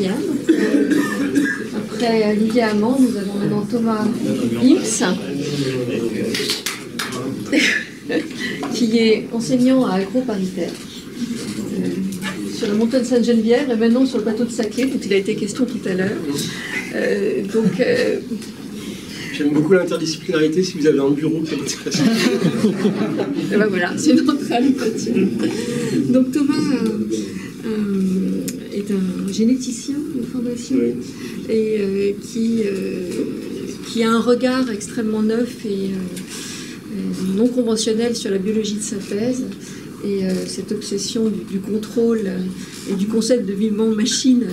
bien. Après Olivier Amand, nous avons maintenant Thomas Imps, qui est enseignant à Agro-Paritaire, sur la montagne Sainte-Geneviève, et maintenant sur le plateau de Saclay, dont il a été question tout à l'heure. J'aime beaucoup l'interdisciplinarité si vous avez un bureau qui est et ben voilà, c'est notre allopathie. Donc Thomas est un généticien de formation, oui, et qui a un regard extrêmement neuf et non conventionnel sur la biologie de synthèse. Et cette obsession du contrôle et du concept de vivant-machine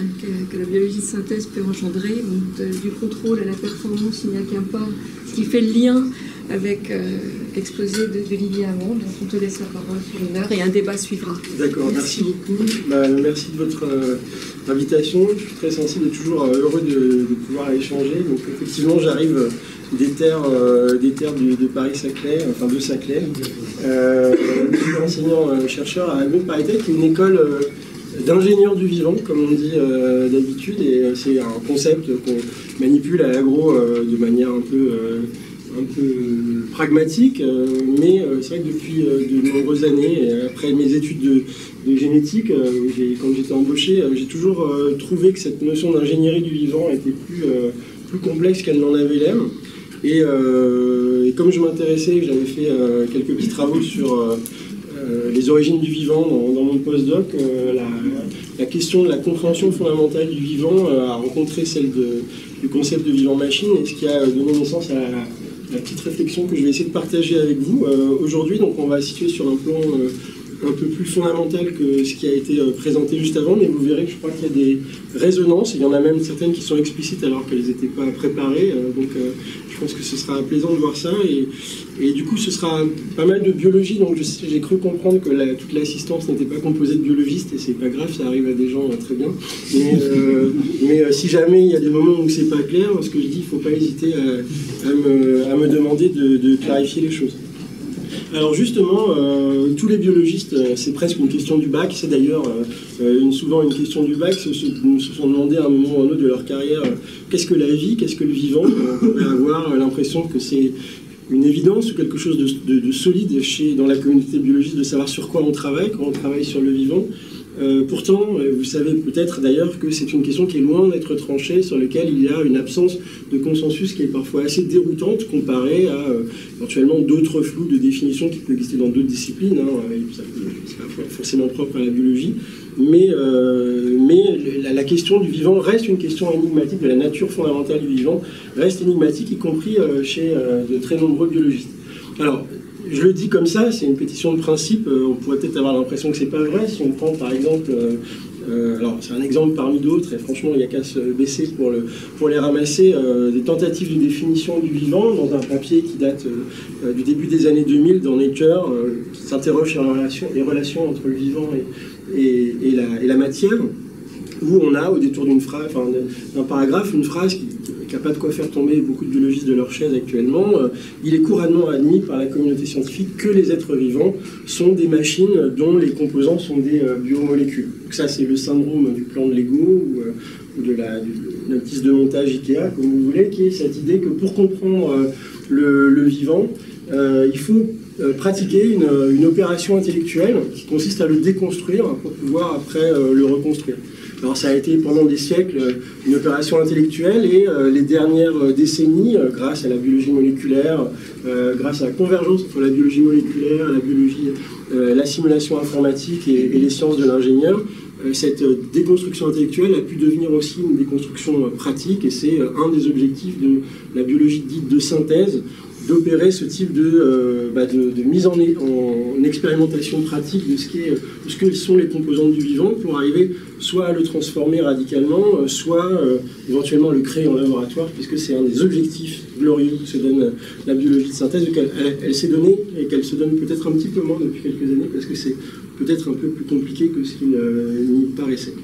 que la biologie de synthèse peut engendrer, donc du contrôle à la performance, il n'y a qu'un pas, ce qui fait le lien avec l'exposé d'Olivier Amand. Donc on te laisse la parole sur une heure et un débat suivra. D'accord, merci beaucoup. Merci de votre invitation. Je suis très sensible et toujours heureux de pouvoir échanger. Donc effectivement, j'arrive des terres de Paris-Saclay, enfin de Saclay. Je suis enseignant-chercheur à Agro-Paritaire, qui est une école d'ingénieurs du vivant, comme on dit d'habitude, et c'est un concept qu'on manipule à l'agro de manière un peu pragmatique, mais c'est vrai que depuis de nombreuses années, après mes études de génétique, quand j'étais embauché, j'ai toujours trouvé que cette notion d'ingénierie du vivant était plus complexe qu'elle n'en avait l'air. Et comme je m'intéressais, j'avais fait quelques petits travaux sur les origines du vivant dans mon postdoc, la question de la compréhension fondamentale du vivant a rencontré celle du concept de vivant-machine, et ce qui a donné naissance à la petite réflexion que je vais essayer de partager avec vous aujourd'hui. Donc on va situer sur un plan un peu plus fondamental que ce qui a été présenté juste avant, mais vous verrez que je crois qu'il y a des résonances, et il y en a même certaines qui sont explicites alors qu'elles n'étaient pas préparées, donc je pense que ce sera plaisant de voir ça, et du coup ce sera pas mal de biologie, donc j'ai cru comprendre que toute l'assistance n'était pas composée de biologistes, et c'est pas grave, ça arrive à des gens très bien, mais si jamais il y a des moments où c'est pas clair, ce que je dis, il ne faut pas hésiter à me demander de clarifier les choses. Alors justement, tous les biologistes, c'est presque une question du bac, c'est d'ailleurs souvent une question du bac, se sont demandé à un moment ou à un autre de leur carrière, qu'est-ce que la vie, qu'est-ce que le vivant. On pourrait avoir l'impression que c'est une évidence ou quelque chose de solide dans la communauté biologiste de savoir sur quoi on travaille quand on travaille sur le vivant. Pourtant, vous savez peut-être d'ailleurs que c'est une question qui est loin d'être tranchée, sur laquelle il y a une absence de consensus qui est parfois assez déroutante comparée à éventuellement d'autres flous de définition qui peuvent exister dans d'autres disciplines. C'est pas forcément propre à la biologie, mais la question du vivant reste une question énigmatique, de la nature fondamentale du vivant reste énigmatique, y compris chez de très nombreux biologistes. Alors, je le dis comme ça, c'est une pétition de principe, on pourrait peut-être avoir l'impression que c'est pas vrai, si on prend par exemple, alors c'est un exemple parmi d'autres, et franchement il n'y a qu'à se baisser pour les ramasser, des tentatives de définition du vivant dans un papier qui date du début des années 2000 dans Nature, qui s'interroge sur les relations entre le vivant et la matière, où on a au détour d'un paragraphe une phrase qui n'a pas de quoi faire tomber beaucoup de biologistes de leur chaise actuellement. Il est couramment admis par la communauté scientifique que les êtres vivants sont des machines dont les composants sont des biomolécules. Donc ça, c'est le syndrome du plan de Lego ou de la notice de montage Ikea, comme vous voulez, qui est cette idée que pour comprendre le vivant, il faut pratiquer une opération intellectuelle qui consiste à le déconstruire pour pouvoir après le reconstruire. Alors ça a été pendant des siècles une opération intellectuelle, et les dernières décennies, grâce à la biologie moléculaire, grâce à la convergence entre la biologie moléculaire, la biologie, la simulation informatique et les sciences de l'ingénieur, cette déconstruction intellectuelle a pu devenir aussi une déconstruction pratique, et c'est un des objectifs de la biologie dite de synthèse, d'opérer ce type de mise en expérimentation pratique de ce que sont les composants du vivant, pour arriver soit à le transformer radicalement, soit éventuellement le créer en laboratoire, puisque c'est un des objectifs glorieux que se donne la biologie de synthèse, qu'elle s'est donnée, et qu'elle se donne peut-être un petit peu moins depuis quelques années, parce que c'est peut-être un peu plus compliqué que ce qu'il n'y paraissait.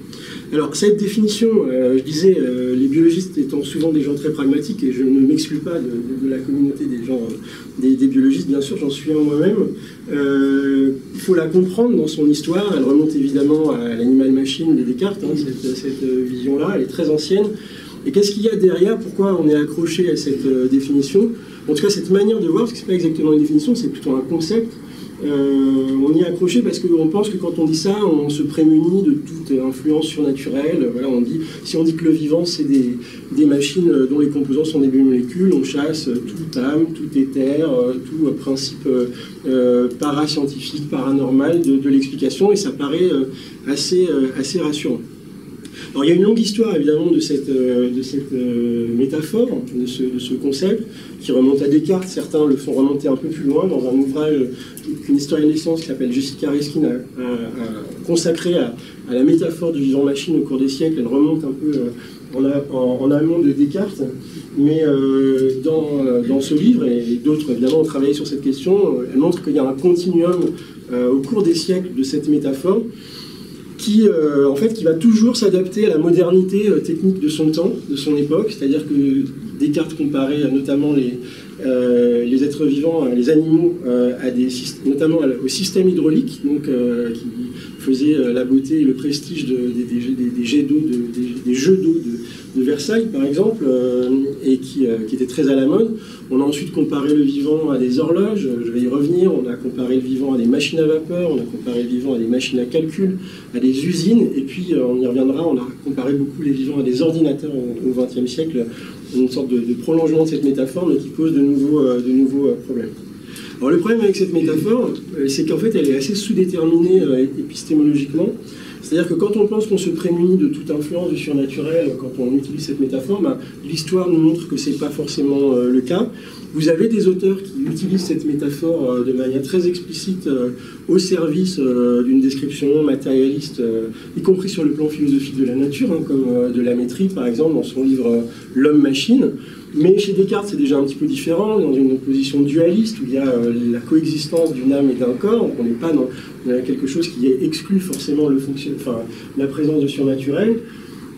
Alors, cette définition, je disais, les biologistes étant souvent des gens très pragmatiques, et je ne m'exclus pas de la communauté des gens, des biologistes, bien sûr, j'en suis un moi-même, il faut la comprendre dans son histoire. Elle remonte évidemment à l'animal-machine de Descartes, hein, cette vision-là, elle est très ancienne. Et qu'est-ce qu'il y a derrière? Pourquoi on est accroché à cette définition? En tout cas, cette manière de voir, parce que ce n'est pas exactement une définition, c'est plutôt un concept. On y est accroché parce qu'on pense que quand on dit ça, on se prémunit de toute influence surnaturelle. Voilà, si on dit que le vivant, c'est des machines dont les composants sont des biomolécules, on chasse toute âme, tout éther, tout principe parascientifique, paranormal de l'explication, et ça paraît assez rassurant. Alors, il y a une longue histoire, évidemment, de cette métaphore, de ce concept, qui remonte à Descartes. Certains le font remonter un peu plus loin, dans un ouvrage qu'une historienne des sciences qui s'appelle Jessica Reskin a consacré à la métaphore du vivant-machine au cours des siècles. Elle remonte un peu en amont de Descartes, mais dans ce livre, et d'autres, évidemment, ont travaillé sur cette question, elle montre qu'il y a un continuum au cours des siècles de cette métaphore, qui va toujours s'adapter à la modernité technique de son temps, de son époque. C'est-à-dire que Descartes comparait notamment les êtres vivants, les animaux, notamment au système hydraulique, donc, qui faisait la beauté et le prestige des jets d'eau, des jeux d'eau de Versailles, par exemple, et qui était très à la mode. On a ensuite comparé le vivant à des horloges, je vais y revenir. On a comparé le vivant à des machines à vapeur, on a comparé le vivant à des machines à calcul, à des usines, et puis on y reviendra, on a comparé beaucoup les vivants à des ordinateurs au XXe siècle, une sorte de prolongement de cette métaphore, mais qui pose de nouveaux problèmes. Alors le problème avec cette métaphore, c'est qu'en fait elle est assez sous-déterminée épistémologiquement. C'est-à-dire que quand on pense qu'on se prémunit de toute influence du surnaturel, quand on utilise cette métaphore, l'histoire nous montre que ce n'est pas forcément le cas. Vous avez des auteurs qui utilisent cette métaphore de manière très explicite au service d'une description matérialiste, y compris sur le plan philosophique de la nature, hein, comme de la Métrie, par exemple, dans son livre « L'homme-machine ». Mais chez Descartes, c'est déjà un petit peu différent, dans une position dualiste, où il y a la coexistence d'une âme et d'un corps, donc on n'est pas dans quelque chose qui exclut forcément la présence de surnaturel.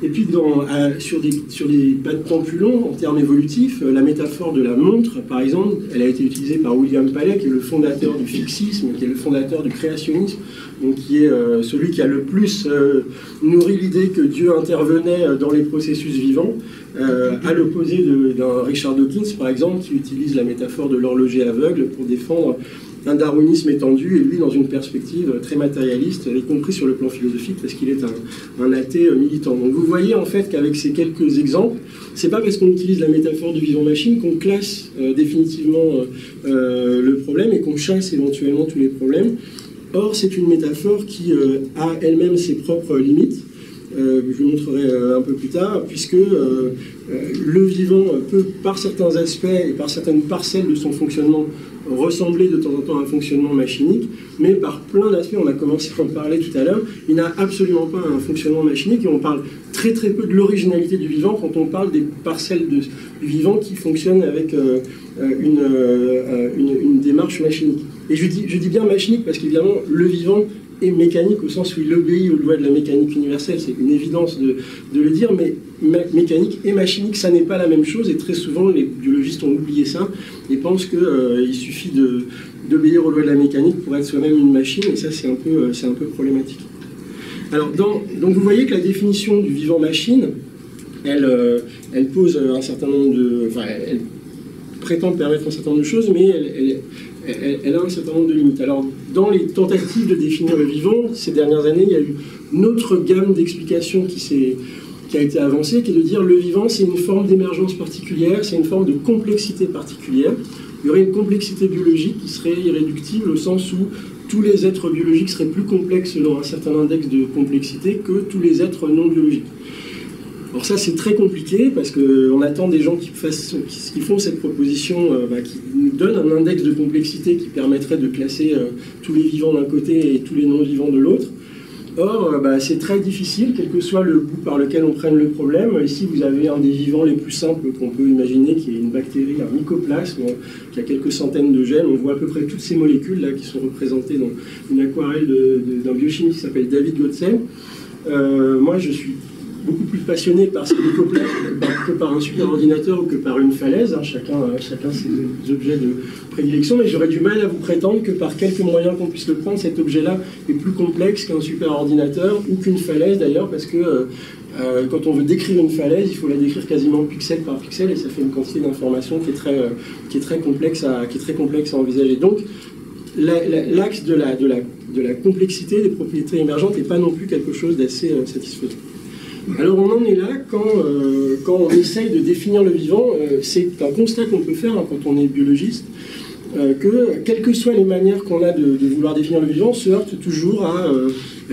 Et puis sur des pas de temps plus longs, en termes évolutifs, la métaphore de la montre, par exemple, elle a été utilisée par William Paley, qui est le fondateur du fixisme, qui est le fondateur du créationnisme, donc qui est celui qui a le plus nourri l'idée que Dieu intervenait dans les processus vivants, à l'opposé d'un Richard Dawkins, par exemple, qui utilise la métaphore de l'horloger aveugle pour défendre un darwinisme étendu, et lui dans une perspective très matérialiste, y compris sur le plan philosophique, parce qu'il est un athée militant. Donc vous voyez en fait qu'avec ces quelques exemples, c'est pas parce qu'on utilise la métaphore du vivant-machine qu'on classe définitivement le problème et qu'on chasse éventuellement tous les problèmes. Or, c'est une métaphore qui a elle-même ses propres limites. Je vous montrerai un peu plus tard, puisque le vivant peut, par certains aspects et par certaines parcelles de son fonctionnement, ressembler de temps en temps à un fonctionnement machinique, mais par plein d'aspects, on a commencé à en parler tout à l'heure, il n'a absolument pas un fonctionnement machinique, et on parle très très peu de l'originalité du vivant quand on parle des parcelles du vivant qui fonctionnent avec une démarche machinique. Et je dis bien machinique parce qu'évidemment, le vivant est mécanique au sens où il obéit aux lois de la mécanique universelle, c'est une évidence de le dire, mais mécanique et machinique, ça n'est pas la même chose, et très souvent les biologistes ont oublié ça et pensent qu'il suffit d'obéir aux lois de la mécanique pour être soi-même une machine, et ça c'est un peu problématique. Alors, donc vous voyez que la définition du vivant-machine, elle pose un certain nombre de... Enfin, elle prétend permettre un certain nombre de choses, mais elle a un certain nombre de limites. Alors, dans les tentatives de définir le vivant, ces dernières années, il y a eu une autre gamme d'explications qui a été avancée, qui est de dire le vivant, c'est une forme d'émergence particulière, c'est une forme de complexité particulière. Il y aurait une complexité biologique qui serait irréductible au sens où tous les êtres biologiques seraient plus complexes selon un certain index de complexité que tous les êtres non biologiques. Alors ça, c'est très compliqué parce qu'on attend des gens qui font cette proposition, qui nous donnent un index de complexité qui permettrait de classer tous les vivants d'un côté et tous les non-vivants de l'autre. Or, c'est très difficile, quel que soit le bout par lequel on prenne le problème. Ici, vous avez un des vivants les plus simples qu'on peut imaginer, qui est une bactérie, un mycoplasme, qui a quelques centaines de gènes. On voit à peu près toutes ces molécules là qui sont représentées dans une aquarelle d'un biochimiste qui s'appelle David Godsen. moi je suis beaucoup plus passionné par ces découplages que par un superordinateur ou que par une falaise, hein. Chacun ses objets de prédilection, mais j'aurais du mal à vous prétendre que par quelques moyens qu'on puisse le prendre, cet objet-là est plus complexe qu'un superordinateur ou qu'une falaise d'ailleurs, parce que quand on veut décrire une falaise, il faut la décrire quasiment pixel par pixel, et ça fait une quantité d'informations qui est très complexe à envisager. Donc l'axe de la complexité des propriétés émergentes n'est pas non plus quelque chose d'assez satisfaisant. Alors on en est là quand on essaye de définir le vivant. C'est un constat qu'on peut faire, hein, quand on est biologiste, que quelles que soient les manières qu'on a de vouloir définir le vivant, se heurte toujours à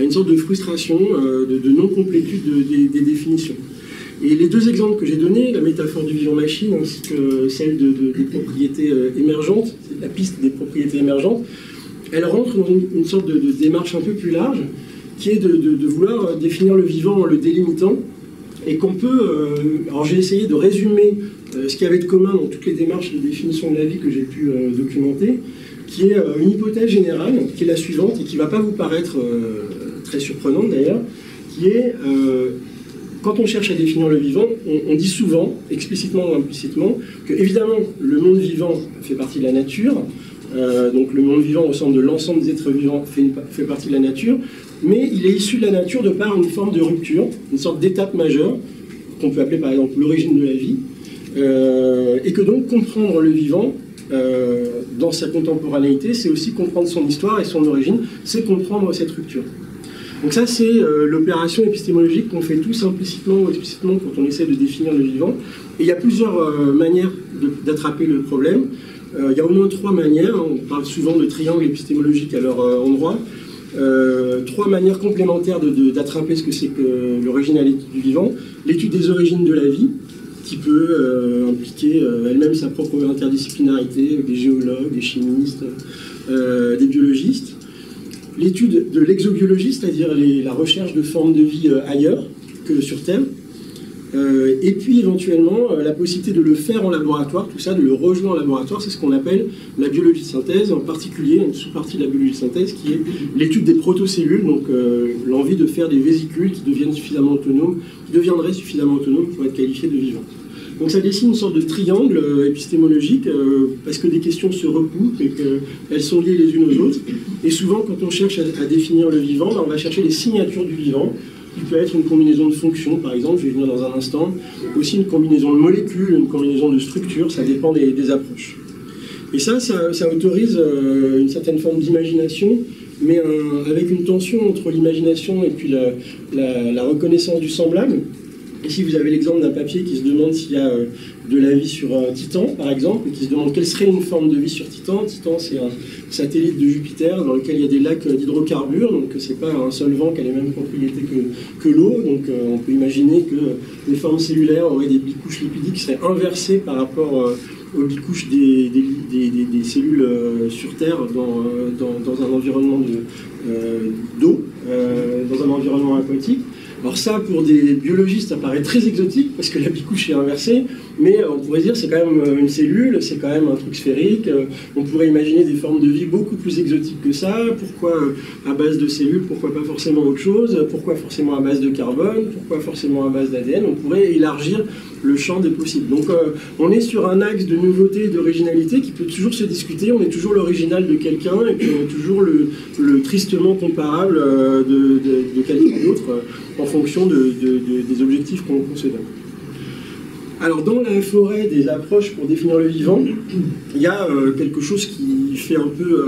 une sorte de frustration, de non-complétude des définitions. Et les deux exemples que j'ai donnés, la métaphore du vivant-machine ainsi que celle des propriétés émergentes, la piste des propriétés émergentes, elle rentre dans une sorte de démarche un peu plus large, qui est de vouloir définir le vivant en le délimitant, et qu'on peut... alors j'ai essayé de résumer ce qu'il y avait de commun dans toutes les démarches de définition de la vie que j'ai pu documenter, qui est une hypothèse générale, qui est la suivante, et qui ne va pas vous paraître très surprenante d'ailleurs, qui est, quand on cherche à définir le vivant, on dit souvent, explicitement ou implicitement, que évidemment le monde vivant fait partie de la nature, donc le monde vivant au centre de l'ensemble des êtres vivants fait partie de la nature, mais il est issu de la nature de par une forme de rupture, une sorte d'étape majeure, qu'on peut appeler par exemple l'origine de la vie, et que donc comprendre le vivant dans sa contemporanéité, c'est aussi comprendre son histoire et son origine, c'est comprendre cette rupture. Donc ça, c'est l'opération épistémologique qu'on fait tous implicitement ou explicitement quand on essaie de définir le vivant. Et il y a plusieurs manières d'attraper le problème. Il y a au moins trois manières. On parle souvent de triangle épistémologique à leur endroit. Trois manières complémentaires d'attraper ce que c'est que l'originalité du vivant. L'étude des origines de la vie, qui peut impliquer elle-même sa propre interdisciplinarité, avec des géologues, des chimistes, des biologistes. L'étude de l'exobiologie, c'est-à-dire la recherche de formes de vie ailleurs que sur Terre. Et puis éventuellement la possibilité de le faire en laboratoire, tout ça, de le rejouer en laboratoire, c'est ce qu'on appelle la biologie de synthèse, en particulier une sous-partie de la biologie de synthèse qui est l'étude des protocellules, donc l'envie de faire des vésicules qui deviendraient suffisamment autonomes pour être qualifiées de vivantes. Donc ça dessine une sorte de triangle épistémologique, parce que des questions se recoupent et qu'elles sont liées les unes aux autres. Et souvent, quand on cherche à définir le vivant, on va chercher les signatures du vivant, qui peut être une combinaison de fonctions, par exemple, je vais venir dans un instant, aussi une combinaison de molécules, une combinaison de structures, ça dépend des approches. Et ça autorise une certaine forme d'imagination, mais avec une tension entre l'imagination et puis la reconnaissance du semblable. Ici, vous avez l'exemple d'un papier qui se demande s'il y a de la vie sur Titan, par exemple, et qui se demande quelle serait une forme de vie sur Titan. Titan, c'est un satellite de Jupiter dans lequel il y a des lacs d'hydrocarbures, donc c'est pas un solvant qui a les mêmes propriétés que l'eau. Donc on peut imaginer que les formes cellulaires auraient des bicouches lipidiques qui seraient inversées par rapport aux bicouches des cellules sur Terre dans un environnement d'eau, dans un environnement aquatique. Alors ça, pour des biologistes, ça paraît très exotique parce que la bicouche est inversée, mais on pourrait dire que c'est quand même une cellule, c'est quand même un truc sphérique. On pourrait imaginer des formes de vie beaucoup plus exotiques que ça. Pourquoi à base de cellules? Pourquoi pas forcément autre chose? Pourquoi forcément à base de carbone? Pourquoi forcément à base d'ADN? On pourrait élargir le champ des possibles. Donc on est sur un axe de nouveauté et d'originalité qui peut toujours se discuter. On est toujours l'original de quelqu'un et puis on est toujours le tristement comparable de quelqu'un d'autre en fonction des objectifs qu'on se donne. Alors dans la forêt des approches pour définir le vivant, il y a quelque chose qui fait un peu,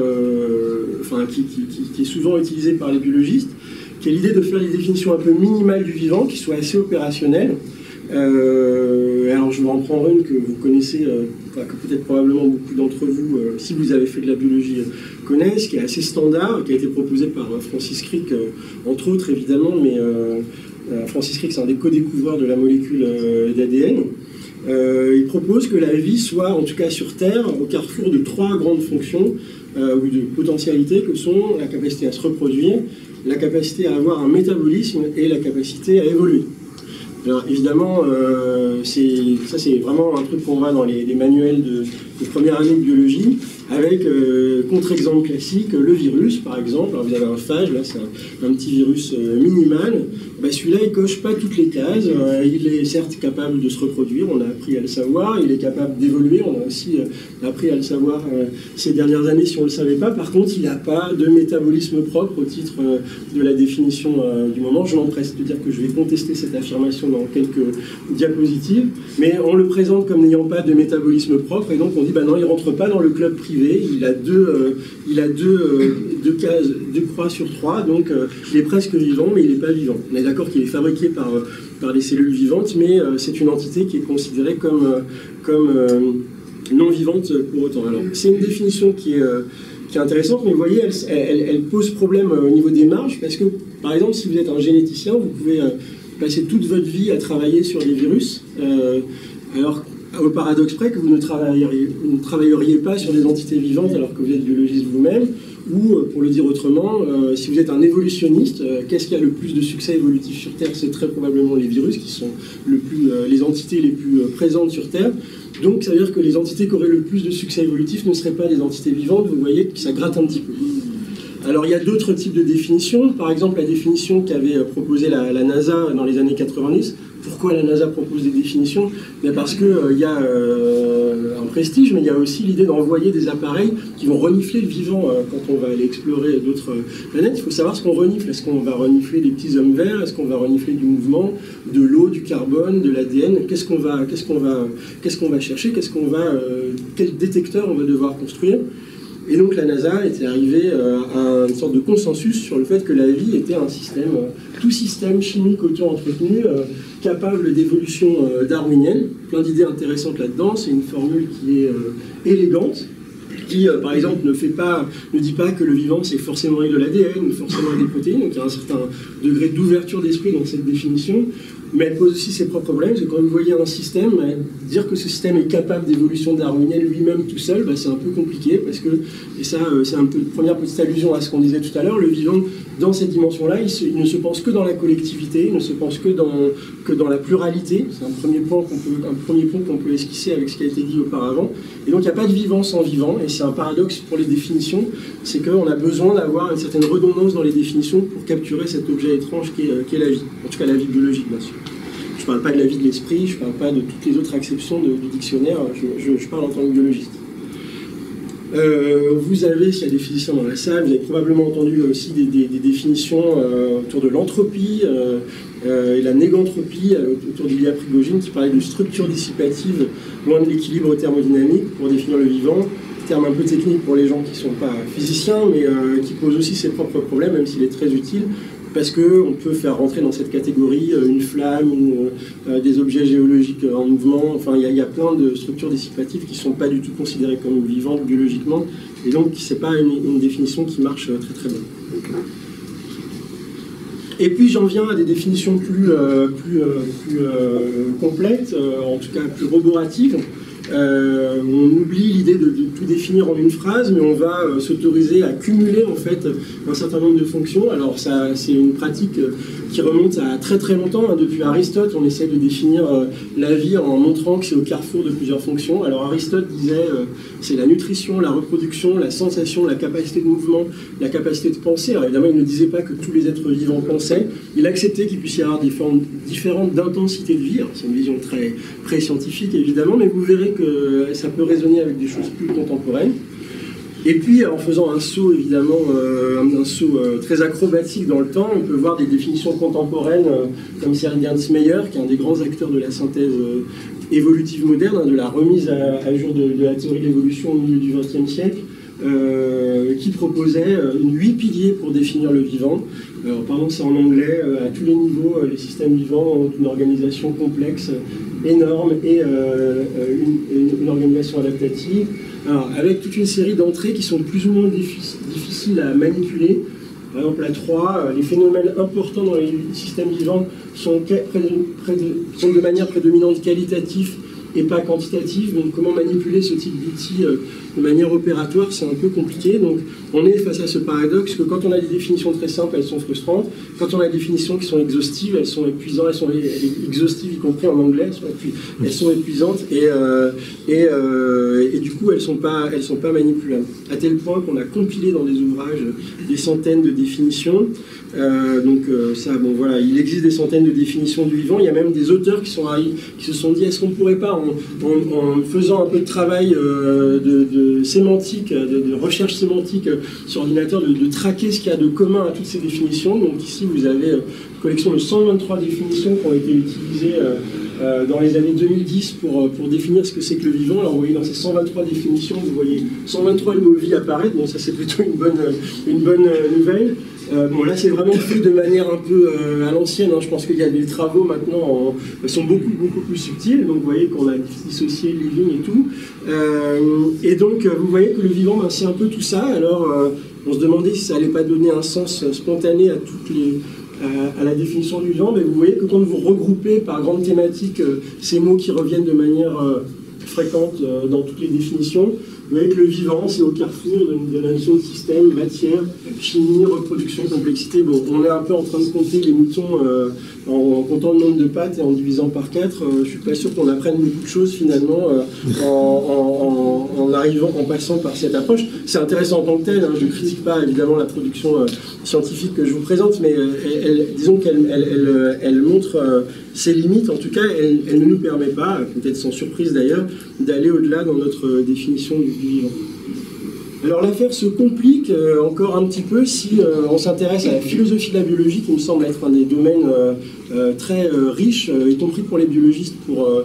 qui est souvent utilisé par les biologistes, qui est l'idée de faire des définitions un peu minimales du vivant, qui soient assez opérationnelles. Alors je vais en prendre une que vous connaissez, que peut-être probablement beaucoup d'entre vous, si vous avez fait de la biologie, connaissent, qui est assez standard, qui a été proposée par Francis Crick, entre autres évidemment, mais Francis Crick c'est un des co-découvreurs de la molécule d'ADN. Il propose que la vie soit, en tout cas sur Terre, au carrefour de trois grandes fonctions ou de potentialités que sont la capacité à se reproduire, la capacité à avoir un métabolisme et la capacité à évoluer. Alors évidemment, ça c'est vraiment un truc qu'on voit dans les manuels de première année de biologie, avec contre-exemple classique, le virus par exemple. Alors vous avez un phage, là c'est un petit virus minimal. Bah, celui-là il coche pas toutes les cases, il est certes capable de se reproduire, on a appris à le savoir, il est capable d'évoluer, on a aussi appris à le savoir ces dernières années si on ne le savait pas. Par contre il n'a pas de métabolisme propre au titre de la définition du moment. Je m'empresse de dire que je vais contester cette affirmation dans quelques diapositives, mais on le présente comme n'ayant pas de métabolisme propre, et donc on dit bah non, il rentre pas dans le club privé, il a deux cases, 2 croix sur 3, donc il est presque vivant, mais il n'est pas vivant. On est d'accord qu'il est fabriqué par des cellules vivantes, mais c'est une entité qui est considérée comme non vivante pour autant. Alors c'est une définition qui est intéressante, mais vous voyez, elle pose problème au niveau des marges, parce que par exemple, si vous êtes un généticien, vous pouvez passer toute votre vie à travailler sur des virus, alors au paradoxe près que vous ne travailleriez pas sur des entités vivantes alors que vous êtes biologiste vous-même, ou pour le dire autrement, si vous êtes un évolutionniste, qu'est-ce qui a le plus de succès évolutif sur Terre? C'est très probablement les virus qui sont les entités les plus présentes sur Terre. Donc ça veut dire que les entités qui auraient le plus de succès évolutif ne seraient pas des entités vivantes. Vous voyez que ça gratte un petit peu. Alors il y a d'autres types de définitions, par exemple la définition qu'avait proposée la NASA dans les années 90. Pourquoi la NASA propose des définitions? Parce qu'il y a un prestige, mais il y a aussi l'idée d'envoyer des appareils qui vont renifler le vivant quand on va aller explorer d'autres planètes. Il faut savoir ce qu'on renifle. Est-ce qu'on va renifler des petits hommes verts? Est-ce qu'on va renifler du mouvement, de l'eau, du carbone, de l'ADN? Qu'est-ce qu'on va chercher? Quel détecteur on va devoir construire? Et donc la NASA était arrivée à une sorte de consensus sur le fait que la vie était un système, tout système chimique auto-entretenu, capable d'évolution darwinienne. Plein d'idées intéressantes là-dedans. C'est une formule qui est élégante, qui par exemple ne dit pas que le vivant c'est forcément avec de l'ADN, forcément avec des protéines. Donc il y a un certain degré d'ouverture d'esprit dans cette définition. Mais elle pose aussi ses propres problèmes, parce que quand vous voyez un système, dire que ce système est capable d'évolution darwinienne lui-même tout seul, bah, c'est un peu compliqué, parce que, et ça c'est un peu une première petite allusion à ce qu'on disait tout à l'heure, le vivant, dans cette dimension-là, il ne se pense que dans la collectivité, il ne se pense que dans la pluralité. C'est un premier point qu'on peut esquisser avec ce qui a été dit auparavant. Et donc il n'y a pas de vivant sans vivant, et c'est un paradoxe pour les définitions, c'est qu'on a besoin d'avoir une certaine redondance dans les définitions pour capturer cet objet étrange qui est la vie, en tout cas la vie biologique bien sûr. Je ne parle pas de la vie de l'esprit, je ne parle pas de toutes les autres acceptions du dictionnaire, je parle en tant que biologiste. Vous avez, s'il y a des physiciens dans la salle, vous avez probablement entendu aussi des définitions autour de l'entropie et la négantropie autour d'Ilya Prigogine qui parlait de structure dissipative loin de l'équilibre thermodynamique pour définir le vivant. Terme un peu technique pour les gens qui ne sont pas physiciens, mais qui pose aussi ses propres problèmes, même s'il est très utile, parce qu'on peut faire rentrer dans cette catégorie une flamme, des objets géologiques en mouvement. Enfin, il y a plein de structures dissipatives qui ne sont pas du tout considérées comme vivantes biologiquement, et donc ce n'est pas une définition qui marche très très bien. Et puis j'en viens à des définitions plus complètes, en tout cas plus roboratives. On oublie l'idée de tout définir en une phrase, mais on va s'autoriser à cumuler en fait un certain nombre de fonctions. Alors ça, c'est une pratique qui remonte à très très longtemps. Depuis Aristote, on essaie de définir la vie en montrant que c'est au carrefour de plusieurs fonctions. Alors Aristote disait c'est la nutrition, la reproduction, la sensation, la capacité de mouvement, la capacité de penser. Alors évidemment, il ne disait pas que tous les êtres vivants pensaient. Il acceptait qu'il puisse y avoir des formes différentes d'intensité de vie. C'est une vision très, très scientifique évidemment, mais vous verrez que ça peut résonner avec des choses plus contemporaines. Et puis, en faisant un saut, évidemment, un saut très acrobatique dans le temps, on peut voir des définitions contemporaines, comme celle d'Ernst Mayr, qui est un des grands acteurs de la synthèse évolutive moderne, de la remise à jour de la théorie de l'évolution au milieu du XXe siècle, qui proposait 8 piliers pour définir le vivant. Alors, pardon, c'est en anglais, à tous les niveaux, les systèmes vivants ont une organisation complexe, énorme, et une organisation adaptative. Alors, avec toute une série d'entrées qui sont plus ou moins difficiles à manipuler. Par exemple, la 3, les phénomènes importants dans les systèmes vivants sont de manière prédominante qualitatifs et pas quantitative. Donc comment manipuler ce type d'outils de manière opératoire, c'est un peu compliqué. Donc on est face à ce paradoxe que quand on a des définitions très simples, elles sont frustrantes. Quand on a des définitions qui sont exhaustives, elles sont épuisantes, elles sont exhaustives y compris en anglais, elles sont épuisantes et du coup elles sont pas manipulables. À tel point qu'on a compilé dans des ouvrages des centaines de définitions. Ça, bon voilà, il existe des centaines de définitions du vivant. Il y a même des auteurs qui se sont dit est-ce qu'on ne pourrait pas, en faisant un peu de travail de sémantique, de recherche sémantique sur ordinateur, de traquer ce qu'il y a de commun à toutes ces définitions. Donc ici vous avez une collection de 123 définitions qui ont été utilisées dans les années 2010 pour définir ce que c'est que le vivant. Alors vous voyez dans ces 123 définitions, vous voyez 123 le mot vie apparaître, donc ça c'est plutôt une bonne nouvelle. Bon là c'est vraiment fait de manière un peu à l'ancienne, hein. Je pense qu'il y a des travaux maintenant qui sont beaucoup plus subtils, donc vous voyez qu'on a dissocié le living et tout. Et donc vous voyez que le vivant, c'est un peu tout ça. Alors on se demandait si ça allait pas donner un sens spontané à la définition du vivant, mais vous voyez que quand vous regroupez par grande thématique ces mots qui reviennent de manière fréquente dans toutes les définitions, vous voyez que le vivant, c'est au carrefour de la notion de système, matière, chimie, reproduction, complexité. Bon, on est un peu en train de compter les moutons en comptant le nombre de pattes et en divisant par 4. Je ne suis pas sûr qu'on apprenne beaucoup de choses finalement en passant par cette approche. C'est intéressant en tant que tel, hein. Je ne critique pas évidemment la production scientifique que je vous présente, mais disons qu'elle montre ses limites. En tout cas, elle ne nous permet pas, peut-être sans surprise d'ailleurs, d'aller au-delà dans notre définition du vivant. Alors l'affaire se complique encore un petit peu si on s'intéresse à la philosophie de la biologie, qui me semble être un des domaines très riches, y compris pour les biologistes, pour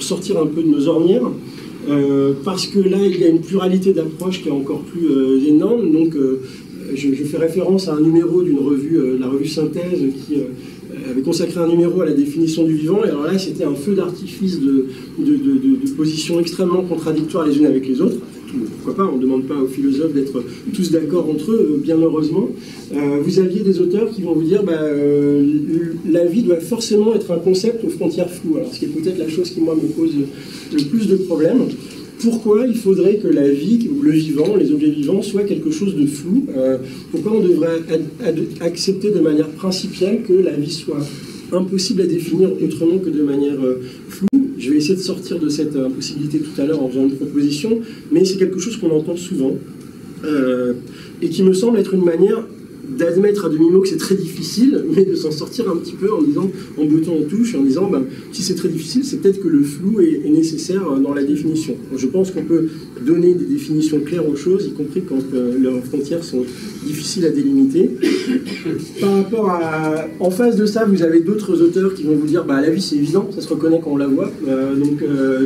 sortir un peu de nos ornières. Parce que là, il y a une pluralité d'approches qui est encore plus énorme. Donc je fais référence à un numéro d'une revue, la revue Synthèse, qui avait consacré un numéro à la définition du vivant. Et alors là, c'était un feu d'artifice de positions extrêmement contradictoires les unes avec les autres. Pourquoi pas, on ne demande pas aux philosophes d'être tous d'accord entre eux, bien heureusement. Vous aviez des auteurs qui vont vous dire la vie doit forcément être un concept aux frontières floues. Alors, ce qui est peut-être la chose qui, moi, me pose le plus de problèmes. Pourquoi il faudrait que la vie, ou le vivant, les objets vivants, soient quelque chose de flou? Pourquoi on devrait accepter de manière principielle que la vie soit impossible à définir autrement que de manière floue? Je vais essayer de sortir de cette impossibilité tout à l'heure en faisant une proposition, mais c'est quelque chose qu'on entend souvent et qui me semble être une manière d'admettre à demi-mot que c'est très difficile, mais de s'en sortir un petit peu en bottant en touche, en disant si c'est très difficile, c'est peut-être que le flou est nécessaire dans la définition. Je pense qu'on peut donner des définitions claires aux choses, y compris quand leurs frontières sont difficiles à délimiter. Par rapport à... En face de ça, vous avez d'autres auteurs qui vont vous dire la vie c'est évident, ça se reconnaît quand on la voit.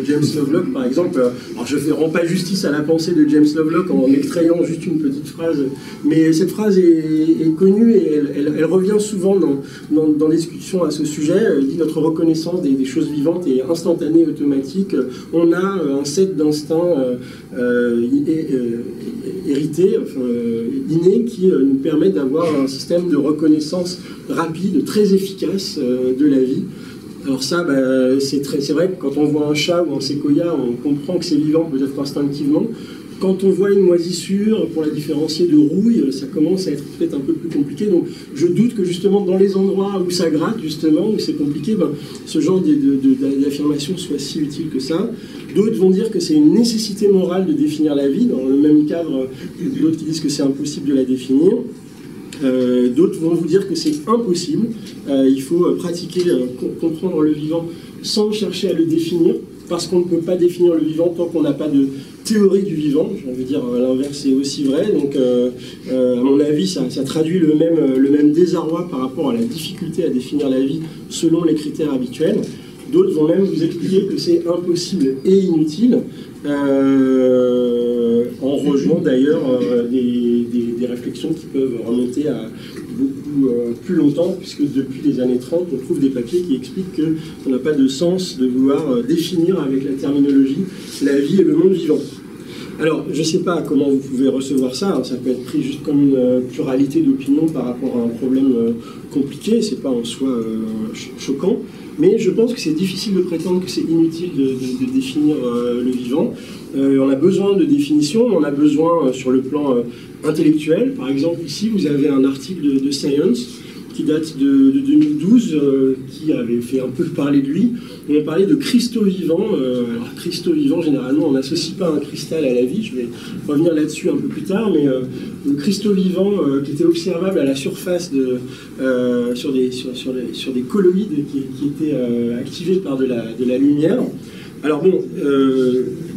James Lovelock par exemple, alors je ne rends pas justice à la pensée de James Lovelock en extrayant juste une petite phrase, mais cette phrase est connue et elle revient souvent dans les discussions à ce sujet. Elle dit notre reconnaissance des choses vivantes est instantanée, automatique. On a un set d'instincts hérités, innés, qui nous permet d'avoir un système de reconnaissance rapide, très efficace de la vie. Alors ça, c'est vrai que quand on voit un chat ou un séquoia, on comprend que c'est vivant peut-être instinctivement. Quand on voit une moisissure, pour la différencier de rouille, ça commence à être peut-être un peu plus compliqué. Donc je doute que justement dans les endroits où ça gratte, justement, où c'est compliqué, ce genre d'affirmation soit si utile que ça. D'autres vont dire que c'est une nécessité morale de définir la vie, dans le même cadre d'autres qui disent que c'est impossible de la définir. D'autres vont vous dire que c'est impossible. Il faut pratiquer, comprendre le vivant sans chercher à le définir, parce qu'on ne peut pas définir le vivant tant qu'on n'a pas de théorie du vivant. J'ai envie de dire l'inverse est aussi vrai. Donc, à mon avis, ça traduit le même désarroi par rapport à la difficulté à définir la vie selon les critères habituels. D'autres vont même vous expliquer que c'est impossible et inutile, en rejoignant d'ailleurs des réflexions qui peuvent remonter à beaucoup plus longtemps, puisque depuis les années 30, on trouve des papiers qui expliquent que ça n'a pas de sens de vouloir définir avec la terminologie la vie et le monde vivant. Alors, je ne sais pas comment vous pouvez recevoir ça. Ça peut être pris juste comme une pluralité d'opinions par rapport à un problème compliqué. C'est pas en soi choquant. Mais je pense que c'est difficile de prétendre que c'est inutile de définir le vivant. On a besoin de définition. On a besoin sur le plan intellectuel. Par exemple, ici, vous avez un article de Science qui date de 2012, qui avait fait un peu parler de lui. On parlait de cristaux vivants. Alors, cristaux vivants, généralement, on n'associe pas un cristal à la vie. Je vais revenir là-dessus un peu plus tard, mais le cristaux vivant qui était observable à la surface sur des colloïdes qui étaient activés par de la lumière. Alors bon,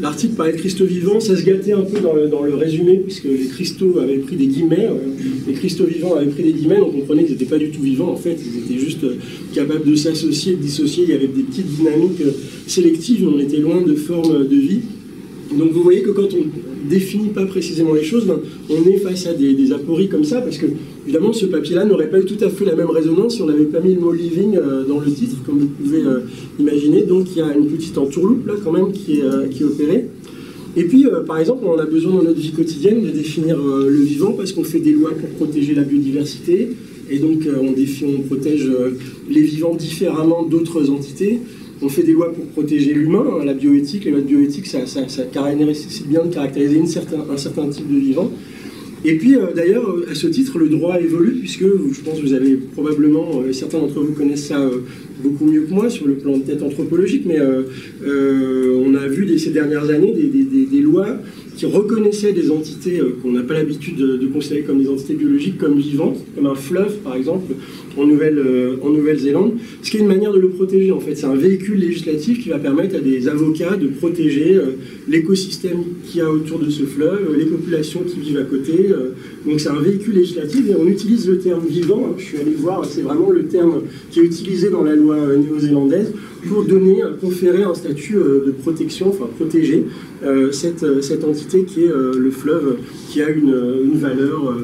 l'article parlait de cristaux vivants, ça se gâtait un peu dans le résumé, puisque les cristaux avaient pris des guillemets, les cristaux vivants avaient pris des guillemets, donc on comprenait qu'ils n'étaient pas du tout vivants, en fait, ils étaient juste capables de s'associer, de dissocier, il y avait des petites dynamiques sélectives, mais on était loin de formes de vie. Donc vous voyez que quand on définit pas précisément les choses, on est face à des apories comme ça, parce que évidemment ce papier-là n'aurait pas eu tout à fait la même résonance si on n'avait pas mis le mot living dans le titre, comme vous pouvez imaginer. Donc il y a une petite entourloupe là quand même qui est opérée. Et puis par exemple on a besoin dans notre vie quotidienne de définir le vivant parce qu'on fait des lois pour protéger la biodiversité, et donc on protège les vivants différemment d'autres entités. On fait des lois pour protéger l'humain, la bioéthique. Les lois de bioéthique, ça c'est bien de caractériser un certain type de vivant. Et puis, d'ailleurs, à ce titre, le droit évolue, puisque je pense que vous avez probablement, certains d'entre vous connaissent ça beaucoup mieux que moi, sur le plan peut-être anthropologique, mais on a vu ces dernières années des lois qui reconnaissaient des entités qu'on n'a pas l'habitude de considérer comme des entités biologiques, comme vivantes, comme un fleuve, par exemple, en Nouvelle-Zélande, ce qui est une manière de le protéger, en fait. C'est un véhicule législatif qui va permettre à des avocats de protéger l'écosystème qu'il y a autour de ce fleuve, les populations qui vivent à côté. Donc c'est un véhicule législatif, et on utilise le terme vivant, je suis allé voir, c'est vraiment le terme qui est utilisé dans la loi néo-zélandaise, pour conférer un statut de protection, enfin protéger cette entité qui est le fleuve, qui a une valeur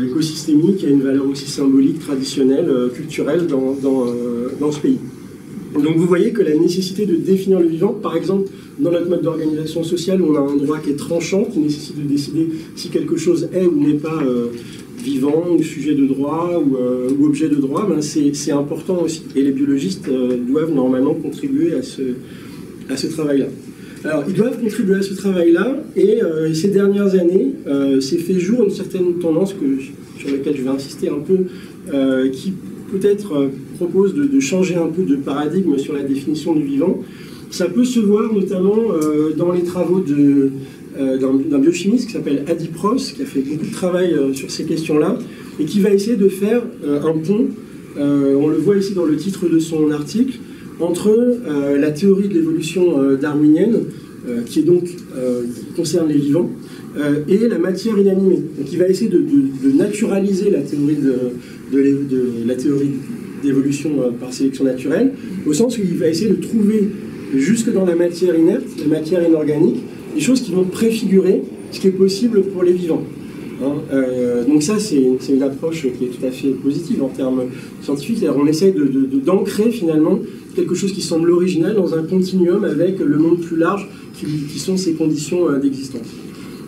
écosystémique, qui a une valeur aussi symbolique, traditionnelle, culturelle dans ce pays. Donc vous voyez que la nécessité de définir le vivant, par exemple dans notre mode d'organisation sociale, où on a un droit qui est tranchant, qui nécessite de décider si quelque chose est ou n'est pas vivant, ou sujet de droit, ou objet de droit, ben c'est important aussi. Et les biologistes doivent normalement contribuer à ce travail-là. Alors, ils doivent contribuer à ce travail-là, et ces dernières années, s'est fait jour une certaine tendance sur laquelle je vais insister un peu, qui peut-être propose de changer un peu de paradigme sur la définition du vivant. Ça peut se voir notamment dans les travaux d'un biochimiste qui s'appelle Adi Pros, qui a fait beaucoup de travail sur ces questions-là, et qui va essayer de faire un pont, on le voit ici dans le titre de son article, entre la théorie de l'évolution darwinienne, qui concerne les vivants, et la matière inanimée. Donc il va essayer de naturaliser la théorie d'évolution par sélection naturelle, au sens où il va essayer de trouver, jusque dans la matière inerte, la matière inorganique, des choses qui vont préfigurer ce qui est possible pour les vivants. Donc ça, c'est une approche qui est tout à fait positive en termes scientifiques. C'est-à-dire on essaye d'ancrer finalement quelque chose qui semble original dans un continuum avec le monde plus large qui sont ces conditions d'existence.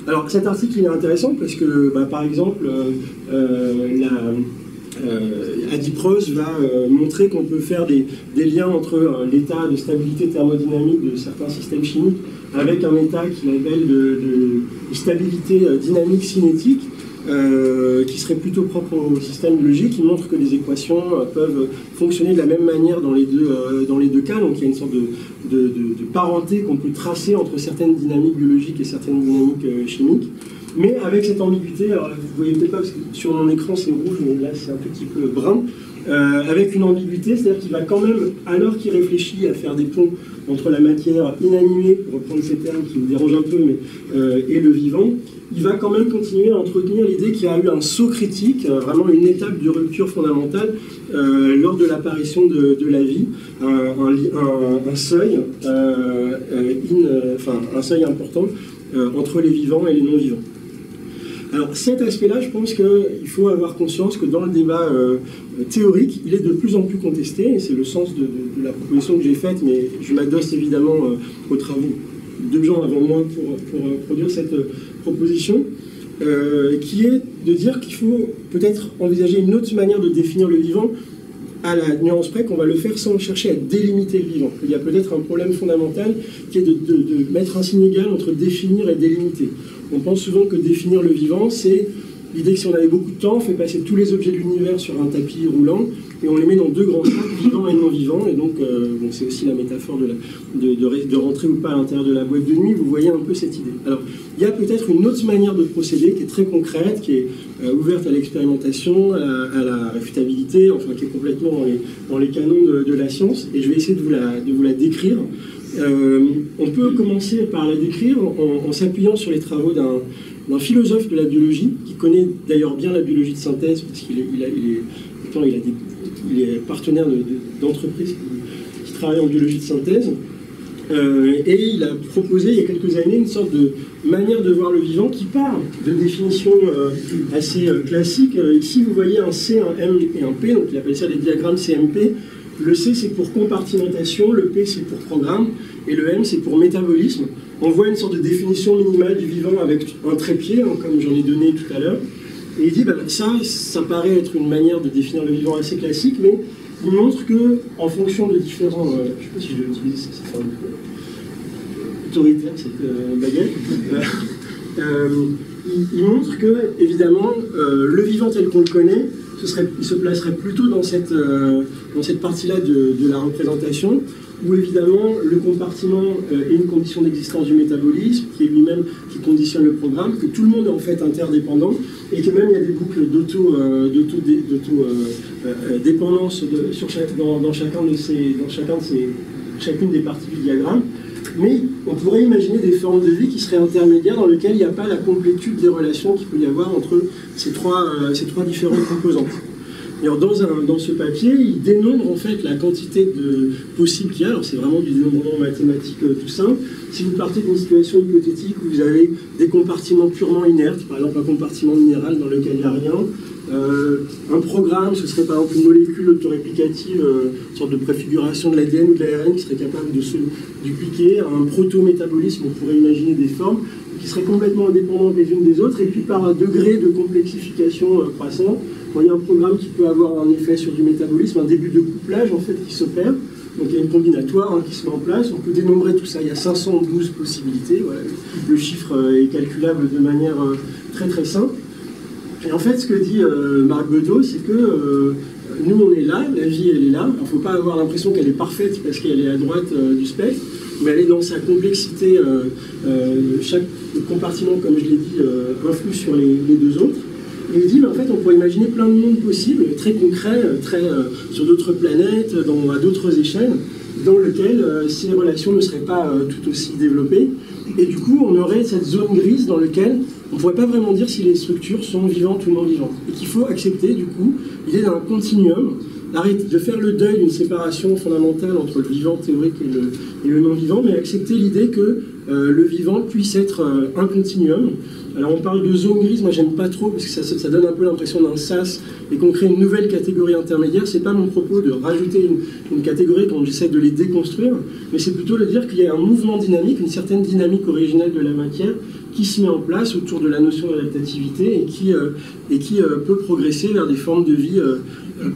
Alors cet article il est intéressant parce que par exemple Adi Pros va montrer qu'on peut faire des liens entre l'état de stabilité thermodynamique de certains systèmes chimiques avec un état qu'il appelle de stabilité dynamique cinétique, qui serait plutôt propre au système biologique. Il montre que les équations peuvent fonctionner de la même manière dans les deux cas, donc il y a une sorte de parenté qu'on peut tracer entre certaines dynamiques biologiques et certaines dynamiques chimiques. Mais avec cette ambiguïté, alors vous ne voyez peut-être pas parce que sur mon écran c'est rouge, mais là c'est un petit peu brun, avec une ambiguïté, c'est-à-dire qu'il va quand même, alors qu'il réfléchit à faire des ponts entre la matière inanimée, pour reprendre ces termes qui vous dérangent un peu, et le vivant, il va quand même continuer à entretenir l'idée qu'il y a eu un saut critique, vraiment une étape de rupture fondamentale lors de l'apparition de la vie, un seuil, un seuil important entre les vivants et les non-vivants. Alors cet aspect-là, je pense qu'il faut avoir conscience que dans le débat théorique, il est de plus en plus contesté, et c'est le sens de la proposition que j'ai faite, mais je m'adosse évidemment aux travaux 2 gens avant moi pour produire cette proposition, qui est de dire qu'il faut peut-être envisager une autre manière de définir le vivant, à la nuance près qu'on va le faire sans chercher à délimiter le vivant. Il y a peut-être un problème fondamental qui est de mettre un signe égal entre définir et délimiter. On pense souvent que définir le vivant, c'est l'idée que si on avait beaucoup de temps, on fait passer tous les objets de l'univers sur un tapis roulant et on les met dans 2 grands sacs, vivants et non vivants. Et donc, c'est aussi la métaphore de rentrer ou pas à l'intérieur de la boîte de nuit. Vous voyez un peu cette idée. Alors, il y a peut-être une autre manière de procéder qui est très concrète, qui est ouverte à l'expérimentation, à la réfutabilité, enfin qui est complètement dans les canons de la science. Et je vais essayer de vous la décrire. On peut commencer par la décrire en s'appuyant sur les travaux d'un philosophe de la biologie, qui connaît d'ailleurs bien la biologie de synthèse, parce qu'il est partenaire d'entreprises qui travaillent en biologie de synthèse. Et il a proposé il y a quelques années une sorte de manière de voir le vivant qui part de définitions assez classiques. Ici, vous voyez un C, un M et un P, donc il appelle ça des diagrammes CMP. Le C, c'est pour compartimentation, le P, c'est pour programme, et le M, c'est pour métabolisme. On voit une sorte de définition minimale du vivant avec un trépied, hein, comme j'en ai donné tout à l'heure. Et il dit, ça paraît être une manière de définir le vivant assez classique, mais il montre que, en fonction de différents... je ne sais pas si je vais utiliser ça, c'est un peu autoritaire, cette baguette. Il montre que, évidemment, le vivant tel qu'on le connaît, il se placerait plutôt dans cette partie-là de la représentation, où évidemment le compartiment est une condition d'existence du métabolisme, qui est lui-même qui conditionne le programme, que tout le monde est en fait interdépendant, et que même il y a des boucles d'auto-dépendance dans chacune des parties du diagramme. Mais on pourrait imaginer des formes de vie qui seraient intermédiaires, dans lesquelles il n'y a pas la complétude des relations qu'il peut y avoir entre ces trois différentes composantes. Alors dans ce papier, il dénombre en fait la quantité de possibles qu'il y a. Alors c'est vraiment du dénombrement mathématique tout simple. Si vous partez d'une situation hypothétique où vous avez des compartiments purement inertes, par exemple un compartiment minéral dans lequel il n'y a rien, un programme, ce serait par exemple une molécule autoréplicative, une sorte de préfiguration de l'ADN ou de l'ARN qui serait capable de se dupliquer, un proto-métabolisme, on pourrait imaginer des formes qui seraient complètement indépendantes les unes des autres, et puis par un degré de complexification croissant, il y a un programme qui peut avoir un effet sur du métabolisme, un début de couplage en fait qui s'opère. Donc il y a une combinatoire qui se met en place, on peut dénombrer tout ça, il y a 512 possibilités, voilà. Le chiffre est calculable de manière très très simple. Et en fait ce que dit Marc Bedeau, c'est que nous on est là, la vie elle est là, il ne faut pas avoir l'impression qu'elle est parfaite parce qu'elle est à droite du spectre, mais elle est dans sa complexité, chaque compartiment comme je l'ai dit influe sur les 2 autres. Et il dit, en fait, on pourrait imaginer plein de mondes possibles, très concrets, sur d'autres planètes, à d'autres échelles, dans lesquelles ces relations ne seraient pas tout aussi développées. Et du coup, on aurait cette zone grise dans laquelle on ne pourrait pas vraiment dire si les structures sont vivantes ou non vivantes. Et qu'il faut accepter, du coup, l'idée d'un continuum, de faire le deuil d'une séparation fondamentale entre le vivant théorique et le non-vivant, mais accepter l'idée que le vivant puisse être un continuum. Alors on parle de zone grise, moi j'aime pas trop parce que ça donne un peu l'impression d'un sas et qu'on crée une nouvelle catégorie intermédiaire. C'est pas mon propos de rajouter une catégorie quand j'essaie de les déconstruire, mais c'est plutôt de dire qu'il y a un mouvement dynamique, une certaine dynamique originelle de la matière qui se met en place autour de la notion d'adaptativité et qui peut progresser vers des formes de vie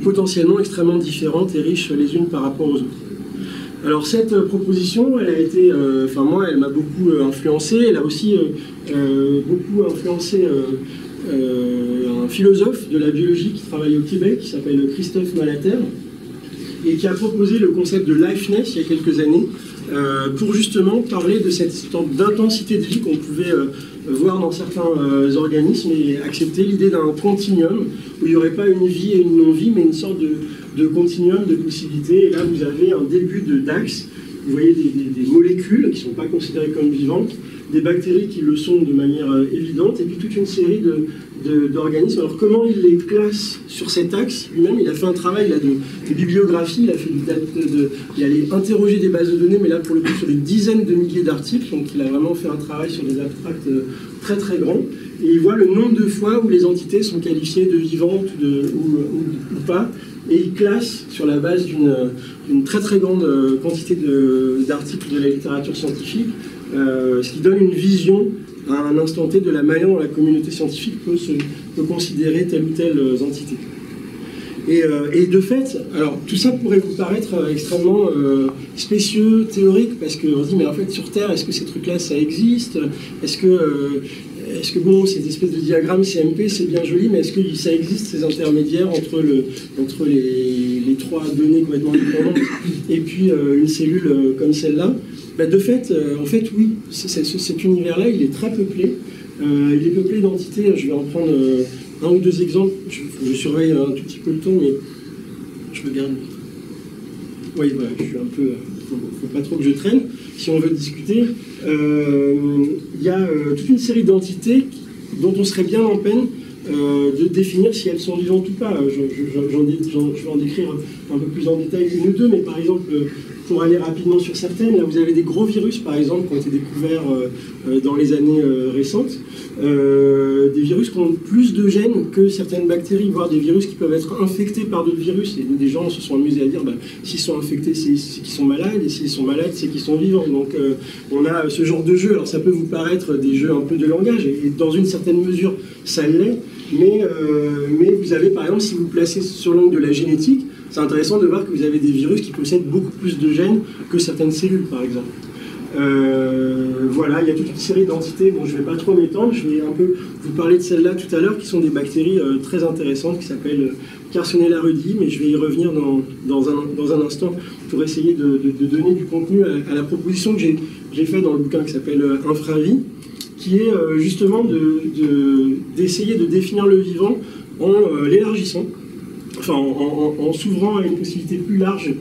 potentiellement extrêmement différentes et riches les unes par rapport aux autres. Alors cette proposition, elle a été, moi, elle m'a beaucoup influencé. Elle a aussi beaucoup influencé un philosophe de la biologie qui travaille au Québec, qui s'appelle Christophe Malater, et qui a proposé le concept de lifeness il y a quelques années, pour justement parler de cette sorte d'intensité de vie qu'on pouvait voir dans certains organismes et accepter l'idée d'un continuum où il n'y aurait pas une vie et une non-vie, mais une sorte de continuum de possibilités. Et là, vous avez un début d'axe. Vous voyez des molécules qui ne sont pas considérées comme vivantes, des bactéries qui le sont de manière évidente, et puis toute une série d'organismes. Alors comment il les classe sur cet axe? Lui-même, il a fait un travail là, de bibliographie, il allait interroger des bases de données, mais là pour le coup sur des dizaines de milliers d'articles, donc il a vraiment fait un travail sur des abstracts très très grands, et il voit le nombre de fois où les entités sont qualifiées de vivantes ou pas, et il classe sur la base d'une très très grande quantité d'articles de la littérature scientifique ce qui donne une vision à un instant T de la manière dont la communauté scientifique peut considérer telle ou telle entité. Et de fait, alors tout ça pourrait vous paraître extrêmement spécieux, théorique, parce qu'on se dit, mais en fait sur Terre, est-ce que ces trucs-là, ça existe? Est-ce que bon, ces espèces de diagrammes CMP, c'est bien joli, mais est-ce que ça existe, ces intermédiaires entre les trois données complètement indépendantes et puis une cellule comme celle-là? Bah, de fait, en fait, oui, cet univers-là, il est très peuplé. Il est peuplé d'entités, je vais en prendre un ou deux exemples. Je surveille un tout petit peu le temps, mais je regarde. Oui, voilà, je suis un peu... faut pas trop que je traîne, si on veut discuter. Il y a toute une série d'entités dont on serait bien en peine de définir si elles sont vivantes ou pas. Je vais en décrire un peu plus en détail une ou deux, mais par exemple, pour aller rapidement sur certaines, là vous avez des gros virus par exemple qui ont été découverts dans les années récentes, des virus qui ont plus de gènes que certaines bactéries, voire des virus qui peuvent être infectés par d'autres virus, et des gens se sont amusés à dire bah, s'ils sont infectés c'est qu'ils sont malades, et s'ils sont malades c'est qu'ils sont vivants. Donc on a ce genre de jeu. Alors ça peut vous paraître des jeux un peu de langage, et dans une certaine mesure ça l'est, mais vous avez par exemple, si vous placez sur l'angle de la génétique, c'est intéressant de voir que vous avez des virus qui possèdent beaucoup plus de gènes que certaines cellules, par exemple. Voilà, il y a toute une série d'entités, bon, je ne vais pas trop m'étendre, je vais un peu vous parler de celles-là tout à l'heure, qui sont des bactéries très intéressantes, qui s'appellent Carsonella rudi, mais je vais y revenir dans un instant pour essayer de donner du contenu à la proposition que j'ai faite dans le bouquin qui s'appelle Infravie, qui est justement d'essayer de définir le vivant en l'élargissant, enfin en s'ouvrant à une possibilité plus large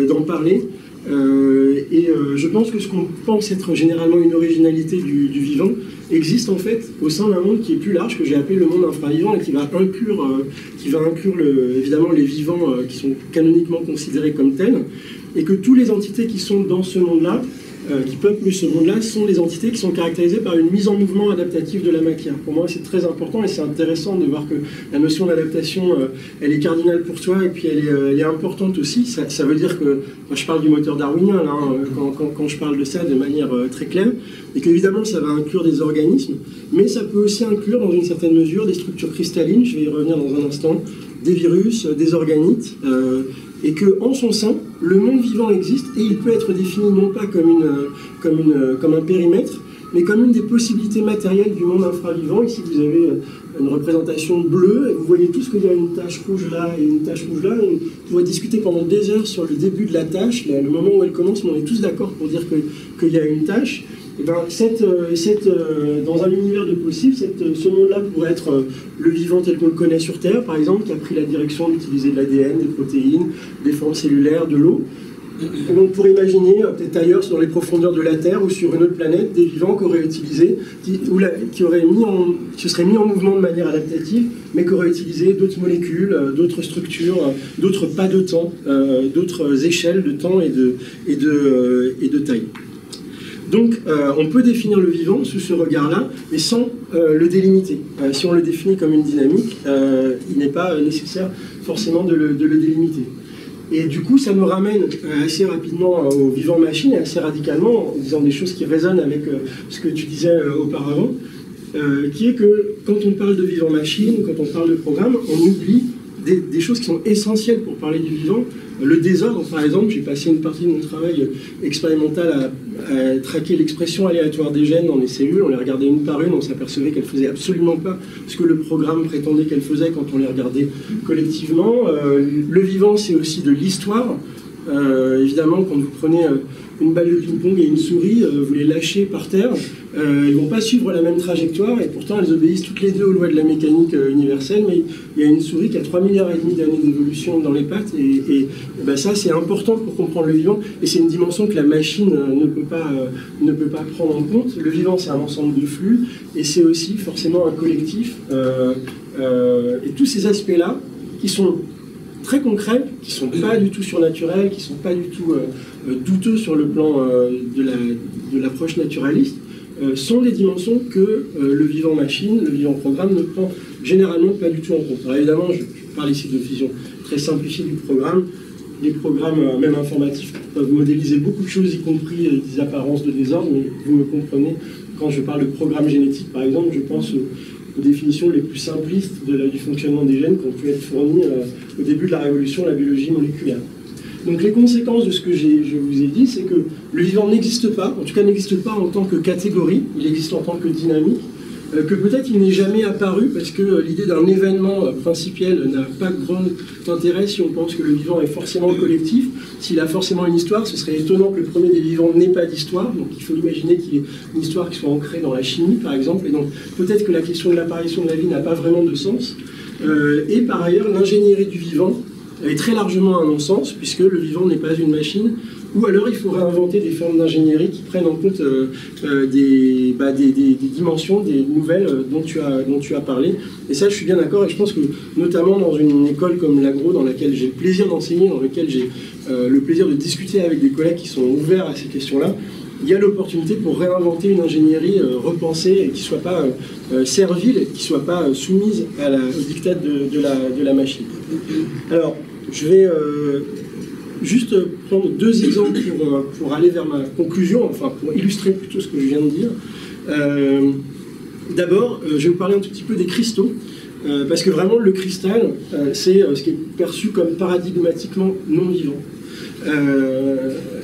d'en parler. Je pense que ce qu'on pense être généralement une originalité du vivant existe en fait au sein d'un monde qui est plus large, que j'ai appelé le monde infravivant, et qui va inclure évidemment les vivants qui sont canoniquement considérés comme tels, et que toutes les entités qui sont dans ce monde-là, qui peuplent ce monde-là, sont des entités qui sont caractérisées par une mise en mouvement adaptative de la matière. Pour moi, c'est très important, et c'est intéressant de voir que la notion d'adaptation, elle est cardinale pour toi, et puis elle est importante aussi. Ça veut dire que, moi je parle du moteur darwinien, là, quand je parle de ça de manière très claire, et qu'évidemment ça va inclure des organismes, mais ça peut aussi inclure dans une certaine mesure des structures cristallines, je vais y revenir dans un instant, des virus, des organites, et qu'en son sein, le monde vivant existe, et il peut être défini non pas comme un périmètre, mais comme une des possibilités matérielles du monde infravivant. Ici, vous avez une représentation bleue, et vous voyez tous qu'il y a une tache rouge là et une tache rouge là. Et on pourrait discuter pendant des heures sur le début de la tache, le moment où elle commence, mais on est tous d'accord pour dire qu'il y a une tache. Et ben, dans un univers de possibles, ce monde-là pourrait être le vivant tel qu'on le connaît sur Terre, par exemple, qui a pris la direction d'utiliser de l'ADN, des protéines, des formes cellulaires, de l'eau. On pourrait imaginer, peut-être ailleurs, dans les profondeurs de la Terre ou sur une autre planète, des vivants qui auraient utilisé, qui se seraient mis en mouvement de manière adaptative, mais qui auraient utilisé d'autres molécules, d'autres structures, d'autres pas de temps, d'autres échelles de temps et de taille. Donc, on peut définir le vivant sous ce regard-là, mais sans le délimiter. Si on le définit comme une dynamique, il n'est pas nécessaire forcément de le délimiter. Et du coup, ça me ramène assez rapidement au vivant-machine, et assez radicalement, en disant des choses qui résonnent avec ce que tu disais auparavant, qui est que quand on parle de vivant-machine, quand on parle de programme, on oublie des choses qui sont essentielles pour parler du vivant. Le désordre, par exemple, j'ai passé une partie de mon travail expérimental à traquer l'expression aléatoire des gènes dans les cellules. On les regardait une par une, on s'apercevait qu'elles ne faisaient absolument pas ce que le programme prétendait qu'elles faisaient quand on les regardait collectivement. Le vivant, c'est aussi de l'histoire. Évidemment, quand vous prenez une balle de ping-pong et une souris, vous les lâchez par terre, ils ne vont pas suivre la même trajectoire, et pourtant elles obéissent toutes les deux aux lois de la mécanique universelle, mais il y a une souris qui a 3,5 milliards d'années d'évolution dans les pattes, et ben ça c'est important pour comprendre le vivant, et c'est une dimension que la machine ne peut pas prendre en compte. Le vivant, c'est un ensemble de flux, et c'est aussi forcément un collectif, et tous ces aspects-là, qui sont très concrets, qui ne sont pas du tout surnaturels, qui ne sont pas du tout douteux sur le plan de l'approche naturaliste, sont des dimensions que le vivant-machine, le vivant-programme ne prend généralement pas du tout en compte. Alors évidemment, je parle ici de vision très simplifiée du programme. les programmes, même informatifs, peuvent modéliser beaucoup de choses, y compris des apparences de désordre, mais vous me comprenez, quand je parle de programme génétique, par exemple, je pense aux définitions les plus simplistes du fonctionnement des gènes qui ont pu être fournies au début de la révolution de la biologie moléculaire. Donc les conséquences de ce que je vous ai dit, c'est que le vivant n'existe pas, en tout cas n'existe pas en tant que catégorie, il existe en tant que dynamique, que peut-être il n'est jamais apparu parce que l'idée d'un événement principiel n'a pas grand intérêt si on pense que le vivant est forcément collectif. S'il a forcément une histoire, ce serait étonnant que le premier des vivants n'ait pas d'histoire, donc il faut imaginer qu'il y ait une histoire qui soit ancrée dans la chimie par exemple, et donc peut-être que la question de l'apparition de la vie n'a pas vraiment de sens. Et par ailleurs, l'ingénierie du vivant est très largement un non-sens, puisque le vivant n'est pas une machine, ou alors il faudrait inventer des formes d'ingénierie qui prennent en compte des dimensions, des nouvelles dont tu as parlé. Et ça, je suis bien d'accord, et je pense que notamment dans une école comme l'Agro, dans laquelle j'ai le plaisir d'enseigner, dans laquelle j'ai le plaisir de discuter avec des collègues qui sont ouverts à ces questions-là, il y a l'opportunité pour réinventer une ingénierie repensée et qui ne soit pas servile, et qui ne soit pas soumise au diktat de la machine. Alors, je vais juste prendre deux exemples pour aller vers ma conclusion, enfin pour illustrer plutôt ce que je viens de dire. D'abord, je vais vous parler un tout petit peu des cristaux, parce que vraiment le cristal, c'est ce qui est perçu comme paradigmatiquement non vivant.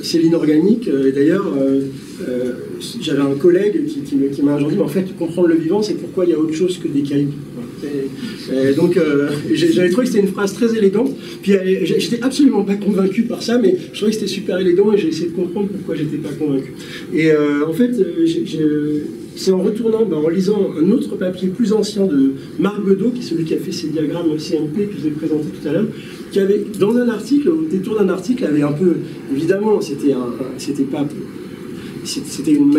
C'est l'inorganique, et d'ailleurs j'avais un collègue qui m'a un jour dit, mais en fait comprendre le vivant c'est pourquoi il y a autre chose que des cailloux. Donc j'avais trouvé que c'était une phrase très élégante, puis j'étais absolument pas convaincu par ça, mais je trouvais que c'était super élégant et j'ai essayé de comprendre pourquoi j'étais pas convaincu. Et en fait c'est en retournant, en lisant un autre papier plus ancien de Marc Bedeau, qui est celui qui a fait ces diagrammes CMP que je vous ai présenté tout à l'heure, qui avait, dans un article, au détour d'un article, avait un peu, évidemment, c'était une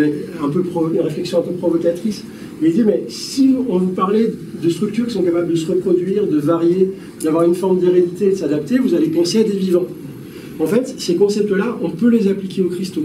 réflexion un peu provocatrice, mais il dit, mais si on vous parlait de structures qui sont capables de se reproduire, de varier, d'avoir une forme d'hérédité et de s'adapter, vous allez penser à des vivants. En fait, ces concepts-là, on peut les appliquer aux cristaux.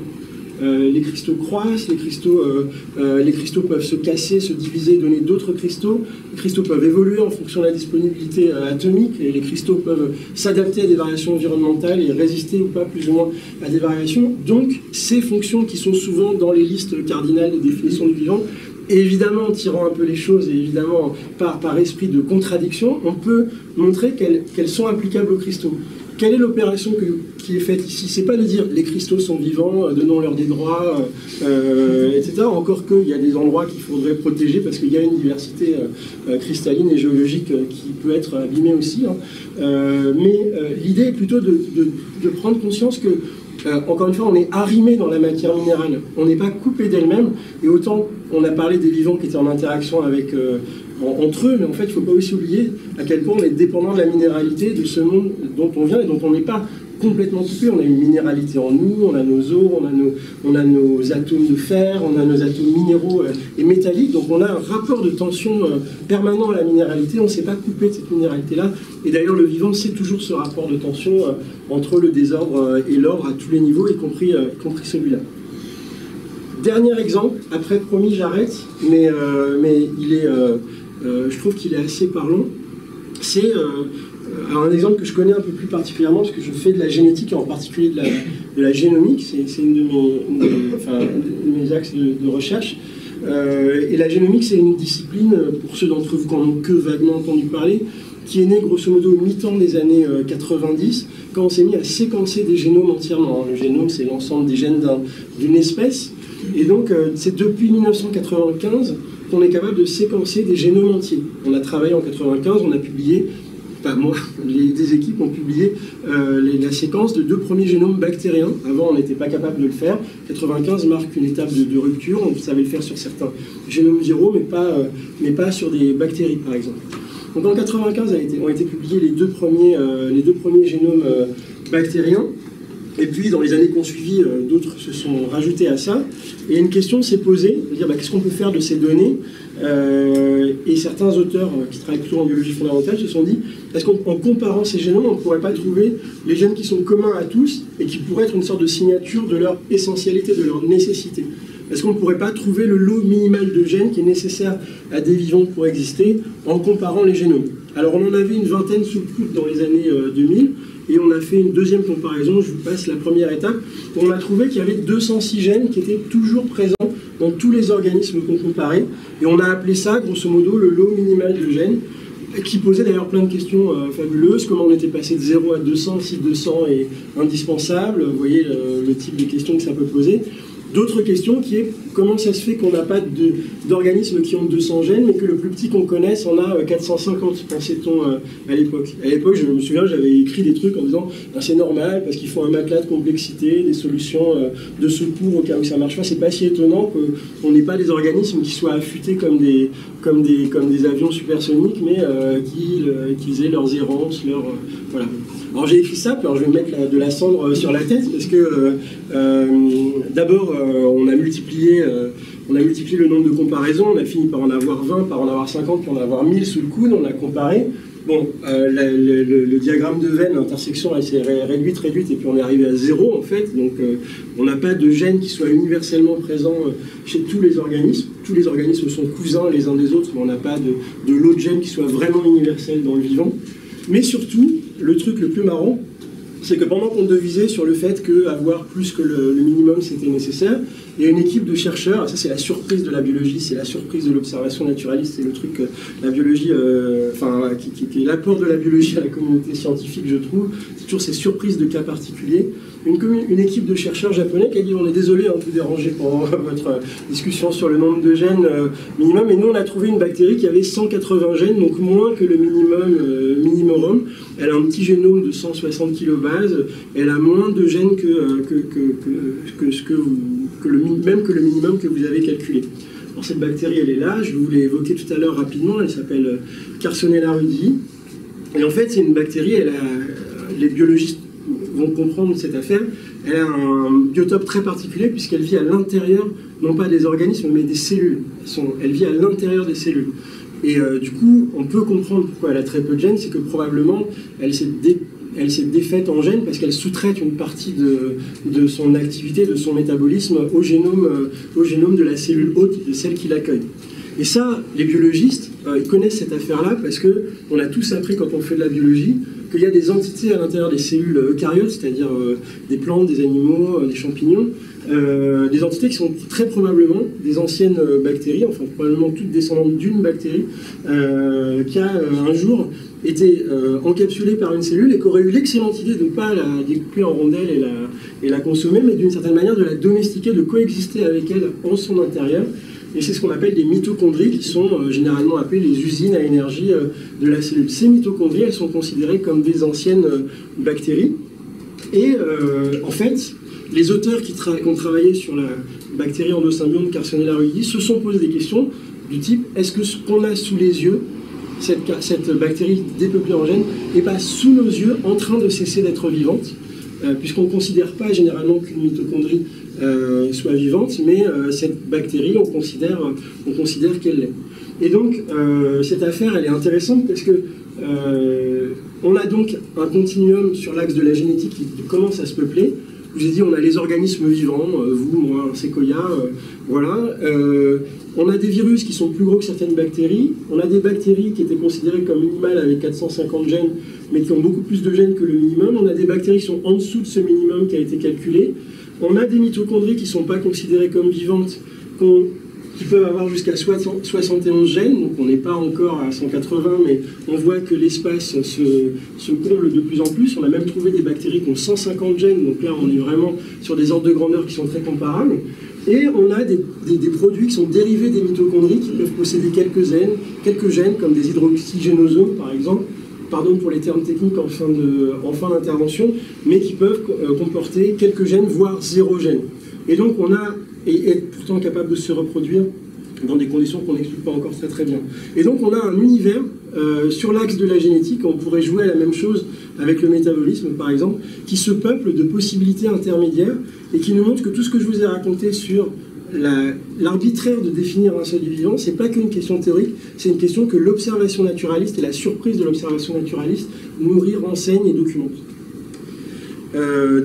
Les cristaux croissent, les cristaux peuvent se casser, se diviser, donner d'autres cristaux. Les cristaux peuvent évoluer en fonction de la disponibilité atomique, et les cristaux peuvent s'adapter à des variations environnementales et résister ou pas plus ou moins à des variations. Donc, ces fonctions qui sont souvent dans les listes cardinales des définitions du vivant, et évidemment, en tirant un peu les choses, et évidemment par esprit de contradiction, on peut montrer qu'elles sont applicables aux cristaux. Quelle est l'opération qui est faite ici? C'est pas de dire les cristaux sont vivants, donnons-leur des droits, etc. Encore qu'il y a des endroits qu'il faudrait protéger parce qu'il y a une diversité cristalline et géologique qui peut être abîmée aussi. Mais l'idée est plutôt de prendre conscience que, encore une fois, on est arrimé dans la matière minérale. On n'est pas coupé d'elle-même. Et autant on a parlé des vivants qui étaient en interaction avec entre eux, mais en fait, il ne faut pas aussi oublier à quel point on est dépendant de la minéralité de ce monde dont on vient et dont on n'est pas complètement coupé. On a une minéralité en nous, on a nos os, on a nos atomes de fer, on a nos atomes minéraux et métalliques, donc on a un rapport de tension permanent à la minéralité, on ne s'est pas coupé de cette minéralité-là, et d'ailleurs le vivant c'est toujours ce rapport de tension entre le désordre et l'ordre à tous les niveaux, y compris celui-là. Dernier exemple, après promis j'arrête, mais il est, je trouve qu'il est assez parlant, c'est un exemple que je connais un peu plus particulièrement parce que je fais de la génétique et en particulier de la génomique, c'est une de mes axes de recherche. Et la génomique, c'est une discipline, pour ceux d'entre vous qui en ont que vaguement entendu parler, qui est née grosso modo au mi-temps des années 90, quand on s'est mis à séquencer des génomes entièrement. Le génome, c'est l'ensemble des gènes d'une espèce. Et donc, c'est depuis 1995 qu'on est capable de séquencer des génomes entiers. On a travaillé en 1995, on a publié, enfin moi, des équipes ont publié la séquence de 2 premiers génomes bactériens. Avant, on n'était pas capable de le faire. 1995 marque une étape de rupture. On savait le faire sur certains génomes viraux, mais pas sur des bactéries, par exemple. Donc en 1995 ont été publiés les deux premiers génomes bactériens. Et puis, dans les années qui ont suivi, d'autres se sont rajoutés à ça. Et une question s'est posée, de dire qu'est-ce qu'on peut faire de ces données, et certains auteurs qui travaillent plutôt en biologie fondamentale se sont dit, est-ce qu'en comparant ces génomes, on ne pourrait pas trouver les gènes qui sont communs à tous et qui pourraient être une sorte de signature de leur essentialité, de leur nécessité? Est-ce qu'on ne pourrait pas trouver le lot minimal de gènes qui est nécessaire à des vivants pour exister en comparant les génomes? Alors on en avait une vingtaine sous le coude dans les années 2000, Et on a fait une deuxième comparaison, je vous passe la première étape, où on a trouvé qu'il y avait 206 gènes qui étaient toujours présents dans tous les organismes qu'on comparait. Et on a appelé ça, grosso modo, le lot minimal de gènes, qui posait d'ailleurs plein de questions fabuleuses, comment on était passé de 0 à 200, si 200 est indispensable, vous voyez le type de questions que ça peut poser. D'autres questions qui est comment ça se fait qu'on n'a pas d'organismes qui ont 200 gènes, mais que le plus petit qu'on connaisse en a 450, pensait-on à l'époque. À l'époque, je me souviens, j'avais écrit des trucs en disant c'est normal parce qu'il faut un matelas de complexité, des solutions de secours au cas où ça marche pas. C'est pas si étonnant qu'on n'ait pas des organismes qui soient affûtés comme des avions supersoniques, mais qu'ils aient leurs errances, voilà. Alors j'ai écrit ça, alors je vais mettre de la cendre sur la tête, parce que d'abord on a multiplié le nombre de comparaisons, on a fini par en avoir 20, par en avoir 50, puis en avoir 1000 sous le coude, on a comparé. Bon, le diagramme de Venn, l'intersection, elle s'est réduite, et puis on est arrivé à 0 en fait, donc on n'a pas de gène qui soit universellement présent chez tous les organismes. Tous les organismes sont cousins les uns des autres, mais on n'a pas de lot de gènes qui soit vraiment universel dans le vivant. Mais surtout, le truc le plus marrant, c'est que pendant qu'on devisait sur le fait qu'avoir plus que le minimum c'était nécessaire, il y a une équipe de chercheurs, ça c'est la surprise de la biologie, c'est la surprise de l'observation naturaliste, c'est le truc que la biologie, qui est l'apport de la biologie à la communauté scientifique, je trouve, c'est toujours ces surprises de cas particuliers. Une équipe de chercheurs japonais qui a dit on est désolé de vous déranger pendant votre discussion sur le nombre de gènes minimum, et nous on a trouvé une bactérie qui avait 180 gènes, donc moins que le minimum. Elle a un petit génome de 160 kilobases, elle a moins de gènes que le minimum que vous avez calculé. Alors cette bactérie elle est là, je vous l'ai évoquée tout à l'heure rapidement, elle s'appelle Carsonella rudii, et en fait c'est une bactérie, les biologistes vont comprendre cette affaire, elle a un biotope très particulier puisqu'elle vit à l'intérieur, non pas des organismes, mais des cellules. Elle vit à l'intérieur des cellules. Et du coup, on peut comprendre pourquoi elle a très peu de gènes, c'est que probablement elle s'est défaite en gènes parce qu'elle sous-traite une partie de son activité, de son métabolisme au génome de la cellule hôte, de celle qui l'accueille. Et ça, les biologistes, ils connaissent cette affaire-là parce qu'on a tous appris quand on fait de la biologie qu'il y a des entités à l'intérieur des cellules eucaryotes, c'est-à-dire des plantes, des animaux, des champignons, des entités qui sont très probablement des anciennes bactéries, enfin probablement toutes descendantes d'une bactérie, qui a un jour été encapsulée par une cellule et qui aurait eu l'excellente idée de ne pas la découper en rondelles et la consommer, mais d'une certaine manière de la domestiquer, de coexister avec elle en son intérieur. Et c'est ce qu'on appelle des mitochondries, qui sont généralement appelées les usines à énergie de la cellule. Ces mitochondries, elles sont considérées comme des anciennes bactéries. Et en fait, les auteurs qui ont travaillé sur la bactérie endosymbionte Carsonella rudii se sont posé des questions du type est-ce que ce qu'on a sous les yeux, cette bactérie dépeuplée en gènes, n'est pas sous nos yeux en train de cesser d'être vivante, puisqu'on ne considère pas généralement qu'une mitochondrie soit vivante, mais cette bactérie, on considère qu'elle l'est. Et donc, cette affaire, elle est intéressante parce que on a donc un continuum sur l'axe de la génétique qui commence à se peupler. Je vous ai dit, on a les organismes vivants, vous, moi, un séquoia, voilà. On a des virus qui sont plus gros que certaines bactéries. On a des bactéries qui étaient considérées comme minimales avec 450 gènes, mais qui ont beaucoup plus de gènes que le minimum. On a des bactéries qui sont en dessous de ce minimum qui a été calculé. On a des mitochondries qui ne sont pas considérées comme vivantes, qui peuvent avoir jusqu'à 71 gènes, donc on n'est pas encore à 180, mais on voit que l'espace se comble de plus en plus. On a même trouvé des bactéries qui ont 150 gènes, donc là on est vraiment sur des ordres de grandeur qui sont très comparables. Et on a des produits qui sont dérivés des mitochondries qui peuvent posséder quelques gènes comme des hydroxygénosomes par exemple, pardon pour les termes techniques en fin d'intervention, mais qui peuvent comporter quelques gènes, voire 0 gène. Et donc on a, et être pourtant capable de se reproduire dans des conditions qu'on n'explique pas encore très très bien. Et donc on a un univers sur l'axe de la génétique, on pourrait jouer à la même chose avec le métabolisme par exemple, qui se peuple de possibilités intermédiaires et qui nous montre que tout ce que je vous ai raconté sur l'arbitraire de définir un seuil du vivant, c'est pas qu'une question théorique, c'est une question que l'observation naturaliste et la surprise de l'observation naturaliste nourrit, renseigne et documente.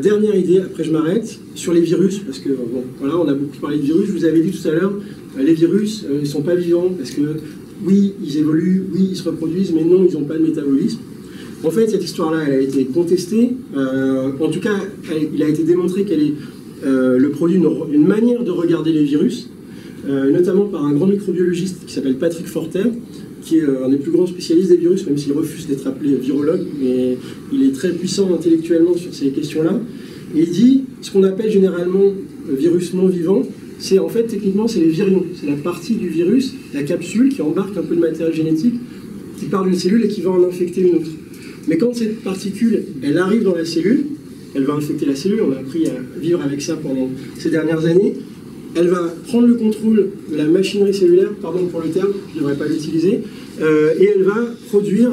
Dernière idée, après je m'arrête, sur les virus, parce que bon, voilà, on a beaucoup parlé de virus, je vous avais dit tout à l'heure, les virus, ils ne sont pas vivants, parce que oui, ils évoluent, oui, ils se reproduisent, mais non, ils n'ont pas de métabolisme. En fait, cette histoire-là, elle a été contestée. En tout cas, il a été démontré qu'elle est le produit d'une manière de regarder les virus, notamment par un grand microbiologiste qui s'appelle Patrick Forter, qui est un des plus grands spécialistes des virus, même s'il refuse d'être appelé virologue, mais il est très puissant intellectuellement sur ces questions-là. Et il dit, ce qu'on appelle généralement virus non vivant, c'est en fait, techniquement, c'est les virions. C'est la partie du virus, la capsule, qui embarque un peu de matériel génétique, qui part d'une cellule et qui va en infecter une autre. Mais quand cette particule, elle arrive dans la cellule, elle va infecter la cellule, on a appris à vivre avec ça pendant ces dernières années, elle va prendre le contrôle de la machinerie cellulaire, pardon pour le terme, je ne devrais pas l'utiliser, et elle va produire,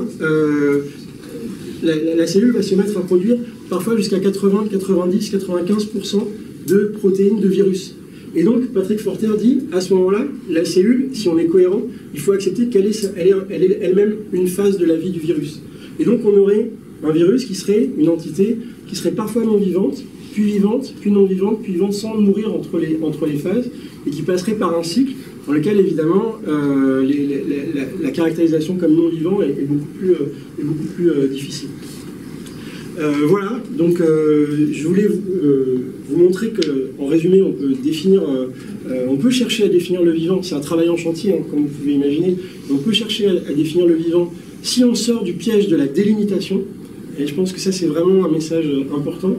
la cellule va se mettre à produire parfois jusqu'à 80, 90, 95% de protéines de virus. Et donc, Patrick Forter dit, à ce moment-là, la cellule, si on est cohérent, il faut accepter qu'elle est elle-même une phase de la vie du virus. Et donc, on aurait un virus qui serait une entité qui serait parfois non vivante, puis non vivante, puis vivante sans mourir entre les phases, et qui passerait par un cycle dans lequel, évidemment, la caractérisation comme non vivant est beaucoup plus difficile. Voilà, donc je voulais vous montrer qu'en résumé, on peut chercher à définir le vivant. C'est un travail en chantier, hein, comme vous pouvez imaginer. On peut chercher à définir le vivant si on sort du piège de la délimitation. Et je pense que ça, c'est vraiment un message important.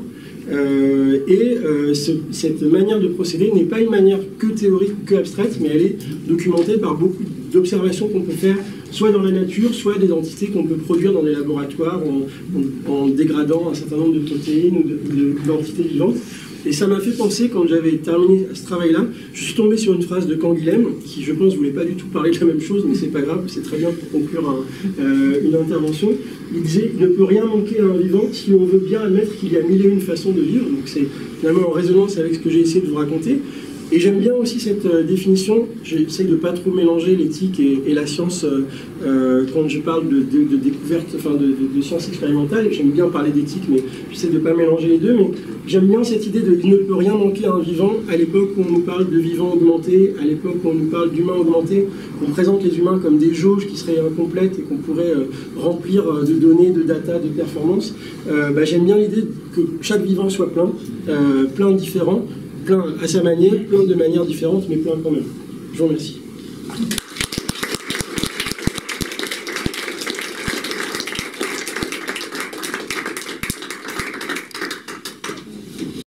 Cette manière de procéder n'est pas une manière que théorique, que abstraite, mais elle est documentée par beaucoup d'observations qu'on peut faire, soit dans la nature, soit des entités qu'on peut produire dans des laboratoires en dégradant un certain nombre de protéines ou d'entités vivantes. Et ça m'a fait penser, quand j'avais terminé ce travail-là, je suis tombé sur une phrase de Canguilhem, qui je pense ne voulait pas du tout parler de la même chose, mais c'est pas grave, c'est très bien pour conclure une intervention. Il disait « Il ne peut rien manquer à un vivant si on veut bien admettre qu'il y a mille et une façons de vivre ». Donc c'est finalement en résonance avec ce que j'ai essayé de vous raconter. Et j'aime bien aussi cette définition, j'essaie de ne pas trop mélanger l'éthique et la science quand je parle de découverte, enfin de science expérimentale. J'aime bien parler d'éthique, mais j'essaie de ne pas mélanger les deux. Mais j'aime bien cette idée de « il ne peut rien manquer à un vivant » à l'époque où on nous parle de vivants augmentés, à l'époque où on nous parle d'humains augmentés. On présente les humains comme des jauges qui seraient incomplètes et qu'on pourrait remplir de données, de data, de performances. J'aime bien l'idée que chaque vivant soit plein différent, plein à sa manière, plein de manières différentes, mais plein quand même. Je vous remercie.